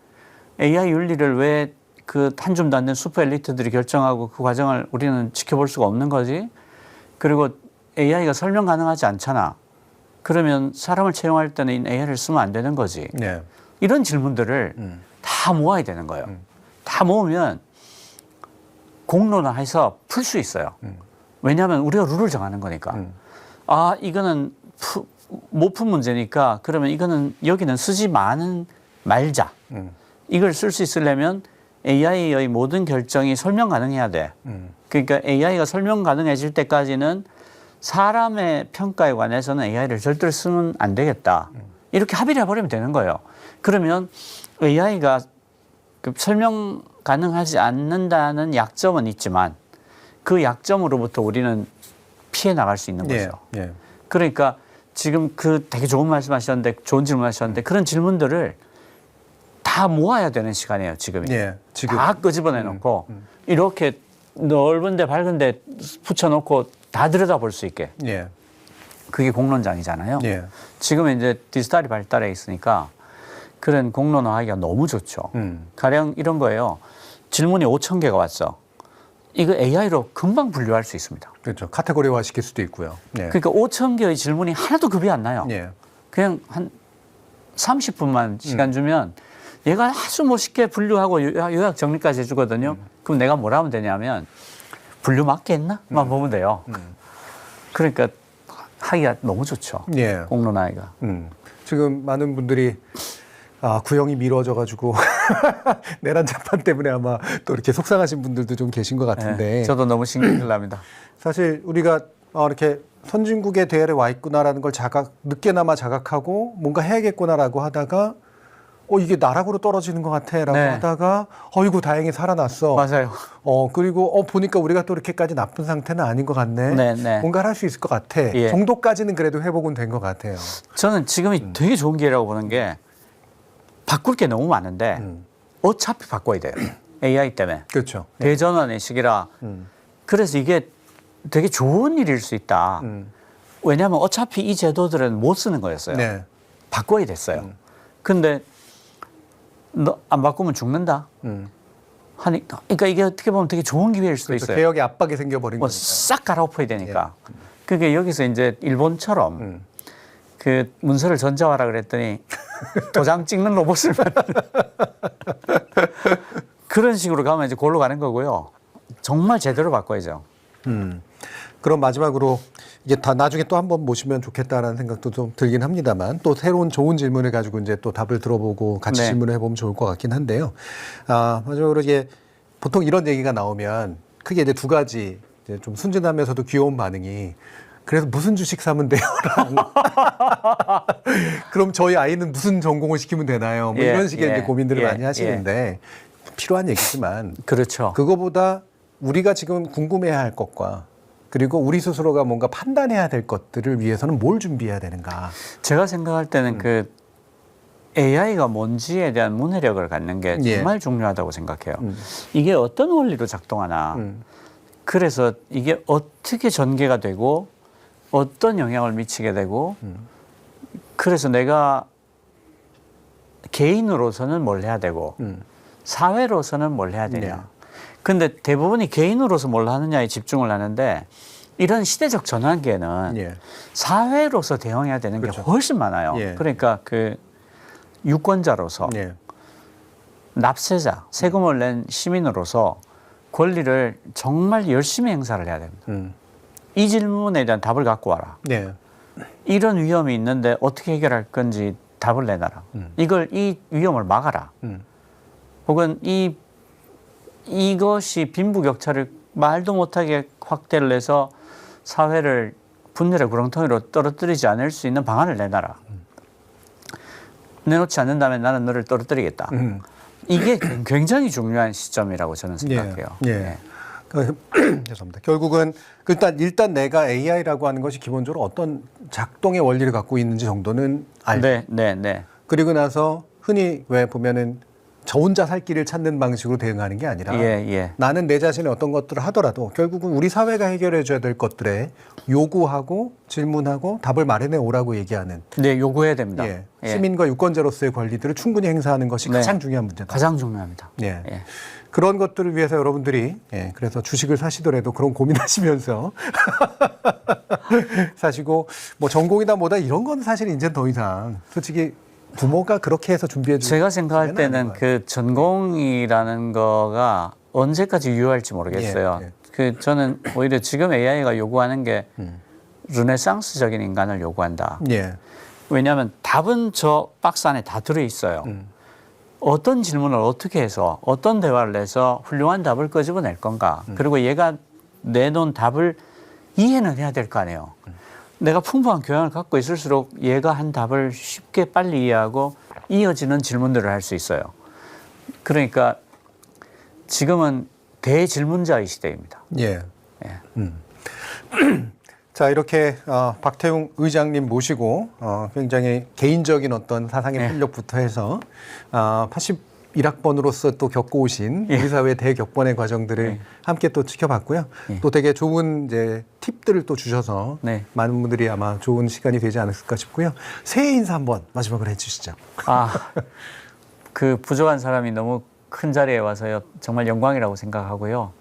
S2: AI 윤리를 왜 그 한 줌도 안 된 슈퍼 엘리트들이 결정하고 그 과정을 우리는 지켜볼 수가 없는 거지? 그리고 AI가 설명 가능하지 않잖아. 그러면 사람을 채용할 때는 AI를 쓰면 안 되는 거지.
S1: 네.
S2: 이런 질문들을 다 모아야 되는 거예요. 다 모으면 공론화해서 풀 수 있어요. 왜냐하면 우리가 룰을 정하는 거니까. 아, 이거는 못 푼 문제니까 그러면 이거는 여기는 쓰지 말자. 이걸 쓸 수 있으려면 AI의 모든 결정이 설명 가능해야 돼. 그러니까 AI가 설명 가능해질 때까지는 사람의 평가에 관해서는 AI를 절대로 쓰면 안 되겠다. 이렇게 합의를 해버리면 되는 거예요. 그러면 AI가 설명 가능하지 않는다는 약점은 있지만 그 약점으로부터 우리는 피해 나갈 수 있는 거죠.
S1: 예. 예.
S2: 그러니까 지금 그 되게 좋은 말씀 하셨는데 좋은 질문 하셨는데 그런 질문들을 다 모아야 되는 시간이에요. 지금이.
S1: 예. 지금
S2: 다 끄집어내 놓고 이렇게 넓은데 밝은데 붙여놓고 다 들여다볼 수 있게.
S1: 예.
S2: 그게 공론장이잖아요.
S1: 예.
S2: 지금은 이제 디지털이 발달해 있으니까 그런 공론화하기가 너무 좋죠. 가령 이런 거예요. 질문이 5,000개가 왔어. 이거 AI로 금방 분류할 수 있습니다.
S1: 그렇죠. 카테고리화 시킬 수도 있고요. 예.
S2: 그러니까 5,000개의 질문이 하나도 급이 안 나요.
S1: 예.
S2: 그냥 한 30분만 시간 주면 얘가 아주 멋있게 분류하고 요약 정리까지 해주거든요. 그럼 내가 뭐라 하면 되냐면 분류 맞겠나? 만 보면 돼요. 그러니까 하기가 너무 좋죠.
S1: 예.
S2: 공론화하기가.
S1: 지금 많은 분들이 구형이 미뤄져가지고 내란 재판 때문에 아마 또 이렇게 속상하신 분들도 좀 계신 것 같은데.
S2: 네, 저도 너무 신경질 납니다.
S1: 사실 우리가 이렇게 선진국의 대열에 와 있구나라는 걸 늦게나마 자각하고 뭔가 해야겠구나라고 하다가 이게 나락으로 떨어지는 것 같아라고
S2: 네.
S1: 하다가 어이구 다행히 살아났어.
S2: 맞아요.
S1: 그리고 보니까 우리가 또 이렇게까지 나쁜 상태는 아닌 것 같네.
S2: 네, 네.
S1: 뭔가를 할 수 있을 것 같아.
S2: 예.
S1: 정도까지는 그래도 회복은 된 것 같아요.
S2: 저는 지금이 되게 좋은 기회라고 보는 게 바꿀 게 너무 많은데 어차피 바꿔야 돼요. AI 때문에.
S1: 그렇죠.
S2: 대전환의 시기라. 그래서 이게 되게 좋은 일일 수 있다. 왜냐하면 어차피 이 제도들은 못 쓰는 거였어요.
S1: 네.
S2: 바꿔야 됐어요. 근데 너 안 바꾸면 죽는다. 그러니까 이게 어떻게 보면 되게 좋은 기회일 수도
S1: 그렇죠.
S2: 있어요.
S1: 개혁의 압박이 생겨버린
S2: 뭐
S1: 거니까.
S2: 싹 갈아엎어야 되니까. 그게 여기서 이제 일본처럼 그 문서를 전자화라 그랬더니 도장 찍는 로봇을 그런 식으로 가면 이제 골로 가는 거고요. 정말 제대로 바꿔야죠.
S1: 그럼 마지막으로 이게 다 나중에 또 한번 모시면 좋겠다라는 생각도 좀 들긴 합니다만 또 새로운 좋은 질문을 가지고 이제 또 답을 들어보고 같이
S2: 네.
S1: 질문을 해보면 좋을 것 같긴 한데요. 마지막으로 이게 보통 이런 얘기가 나오면 크게 이제 두 가지 이제 좀 순진하면서도 귀여운 반응이 그래서 무슨 주식 사면 돼요? 그럼 저희 아이는 무슨 전공을 시키면 되나요? 뭐
S2: 예,
S1: 이런 식의
S2: 예,
S1: 이제 고민들을
S2: 예,
S1: 많이 하시는데 필요한 얘기지만
S2: 그렇죠.
S1: 그거보다 우리가 지금 궁금해야 할 것과 그리고 우리 스스로가 뭔가 판단해야 될 것들을 위해서는 뭘 준비해야 되는가?
S2: 제가 생각할 때는 그 AI가 뭔지에 대한 문해력을 갖는 게
S1: 예.
S2: 정말 중요하다고 생각해요. 이게 어떤 원리로 작동하나. 그래서 이게 어떻게 전개가 되고 어떤 영향을 미치게 되고 그래서 내가 개인으로서는 뭘 해야 되고 사회로서는 뭘 해야 되냐. 근데 대부분이 개인으로서 뭘 하느냐에 집중을 하는데 이런 시대적 전환기에는
S1: 예.
S2: 사회로서 대응해야 되는
S1: 그렇죠.
S2: 게 훨씬 많아요.
S1: 예.
S2: 그러니까 그 유권자로서
S1: 예.
S2: 납세자, 세금을 낸 시민으로서 권리를 정말 열심히 행사를 해야 됩니다. 이 질문에 대한 답을 갖고 와라.
S1: 네.
S2: 이런 위험이 있는데 어떻게 해결할 건지 답을 내놔라. 이 위험을 막아라. 혹은 이것이 빈부격차를 말도 못하게 확대를 해서 사회를 분열의 구렁텅이로 떨어뜨리지 않을 수 있는 방안을 내놔라. 내놓지 않는다면 나는 너를 떨어뜨리겠다. 이게 굉장히 중요한 시점이라고 저는 생각해요.
S1: 예. 예. 죄송합니다. 결국은 일단 내가 AI라고 하는 것이 기본적으로 어떤 작동의 원리를 갖고 있는지 정도는 알고.
S2: 네.
S1: 그리고 나서 흔히 왜 보면은 저 혼자 살 길을 찾는 방식으로 대응하는 게 아니라 나는 내 자신의 어떤 것들을 하더라도 결국은 우리 사회가 해결해 줘야 될 것들에 요구하고 질문하고 답을 마련해 오라고 얘기하는.
S2: 네, 요구해야 됩니다.
S1: 예. 시민과 유권자로서의 권리들을 충분히 행사하는 것이 가장 중요한 문제다.
S2: 가장 중요합니다.
S1: 예. 그런 것들을 위해서 여러분들이 그래서 주식을 사시더라도 그런 고민하시면서 사시고 뭐 전공이다 뭐다 이런 건 사실 이제 더 이상 솔직히 부모가 그렇게 해서 준비해 주는
S2: 제가 생각할 때는 그 전공이라는 거가 언제까지 유효할지 모르겠어요. 저는 오히려 지금 AI가 요구하는 게 르네상스적인 인간을 요구한다. 왜냐하면 답은 저 박스 안에 다 들어있어요. 어떤 질문을 어떻게 해서 어떤 대화를 해서 훌륭한 답을 끄집어낼 건가. 그리고 얘가 내놓은 답을 이해는 해야 될 거 아니에요. 내가 풍부한 교양을 갖고 있을수록 얘가 한 답을 쉽게 빨리 이해하고 이어지는 질문들을 할 수 있어요. 그러니까 지금은 대질문자의 시대입니다.
S1: 자, 이렇게 박태웅 의장님 모시고 굉장히 개인적인 어떤 사상의 활력부터 해서 81학번으로서 또 겪어오신 우리 사회의 대격번의 과정들을 함께 또 지켜봤고요. 또 되게 좋은 이제 팁들을 또 주셔서 많은 분들이 아마 좋은 시간이 되지 않았을까 싶고요. 새해 인사 한번 마지막으로 해주시죠.
S2: 그 부족한 사람이 너무 큰 자리에 와서요. 정말 영광이라고 생각하고요.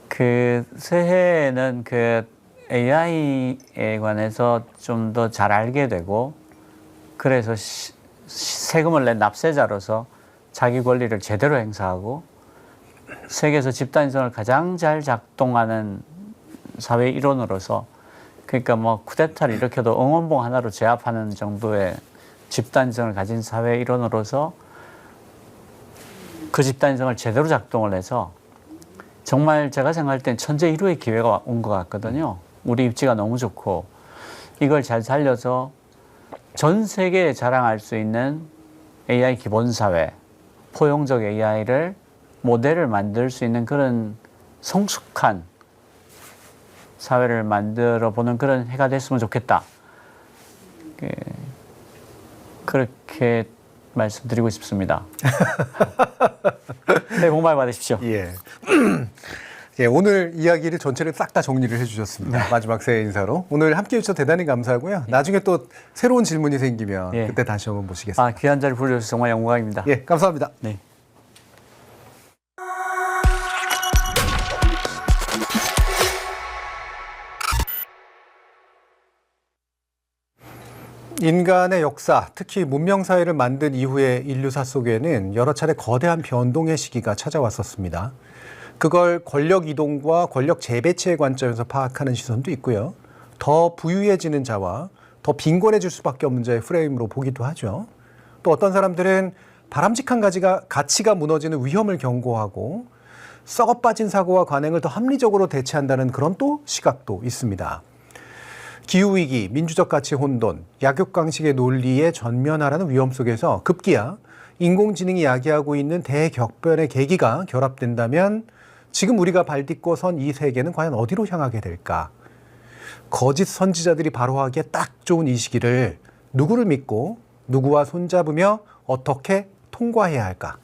S2: 그 새해에는 그 AI에 관해서 좀 더 잘 알게 되고 그래서 세금을 낸 납세자로서 자기 권리를 제대로 행사하고 세계에서 집단인성을 가장 잘 작동하는 사회 일원으로서 그러니까 뭐 쿠데타를 일으켜도 응원봉 하나로 제압하는 정도의 집단인성을 가진 사회 일원으로서 그 집단인성을 제대로 작동을 해서 정말 제가 생각할 땐 천재 일우의 기회가 온 것 같거든요. 우리 입지가 너무 좋고 이걸 잘 살려서 전 세계에 자랑할 수 있는 AI 기본사회, 포용적 AI를 모델을 만들 수 있는 그런 성숙한 사회를 만들어 보는 그런 해가 됐으면 좋겠다. 그렇게 말씀드리고 싶습니다. 네, 복 많이 받으십시오.
S1: 오늘 이야기를 전체를 싹 다 정리를 해주셨습니다. 마지막 새해 인사로. 오늘 함께해 주셔서 대단히 감사하고요. 나중에 또 새로운 질문이 생기면 그때 다시 한번 모시겠습니다.
S2: 귀한 자리 불러주셔서 정말 영광입니다.
S1: 감사합니다.
S2: 네.
S1: 인간의 역사, 특히 문명사회를 만든 이후의 인류사 속에는 여러 차례 거대한 변동의 시기가 찾아왔었습니다. 그걸 권력 이동과 권력 재배치의 관점에서 파악하는 시선도 있고요. 더 부유해지는 자와 더 빈곤해질 수밖에 없는 자의 프레임으로 보기도 하죠. 또 어떤 사람들은 바람직한 가치가 무너지는 위험을 경고하고 썩어빠진 사고와 관행을 더 합리적으로 대체한다는 그런 또 시각도 있습니다. 기후위기, 민주적 가치 혼돈, 약육강식의 논리에 전면하라는 위험 속에서 급기야 인공지능이 야기하고 있는 대격변의 계기가 결합된다면 지금 우리가 발딛고 선 이 세계는 과연 어디로 향하게 될까? 거짓 선지자들이 바로하기에 딱 좋은 이 시기를 누구를 믿고 누구와 손잡으며 어떻게 통과해야 할까?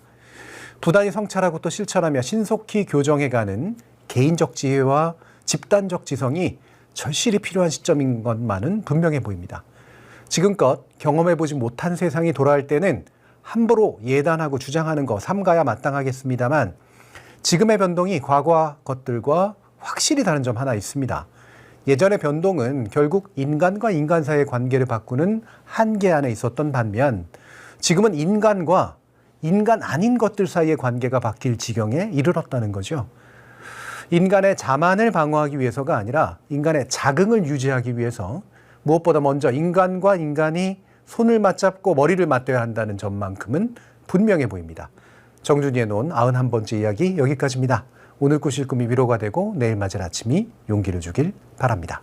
S1: 부단히 성찰하고 또 실천하며 신속히 교정해가는 개인적 지혜와 집단적 지성이 절실히 필요한 시점인 것만은 분명해 보입니다. 지금껏 경험해보지 못한 세상이 돌아올 때는 함부로 예단하고 주장하는 거 삼가야 마땅하겠습니다만 지금의 변동이 과거 것들과 확실히 다른 점 하나 있습니다. 예전의 변동은 결국 인간과 인간 사이의 관계를 바꾸는 한계 안에 있었던 반면 지금은 인간과 인간 아닌 것들 사이의 관계가 바뀔 지경에 이르렀다는 거죠. 인간의 자만을 방어하기 위해서가 아니라 인간의 자긍을 유지하기 위해서 무엇보다 먼저 인간과 인간이 손을 맞잡고 머리를 맞대야 한다는 점만큼은 분명해 보입니다. 정준이의 논 91번째 이야기 여기까지입니다. 오늘 꾸실 꿈이 위로가 되고 내일 맞을 아침이 용기를 주길 바랍니다.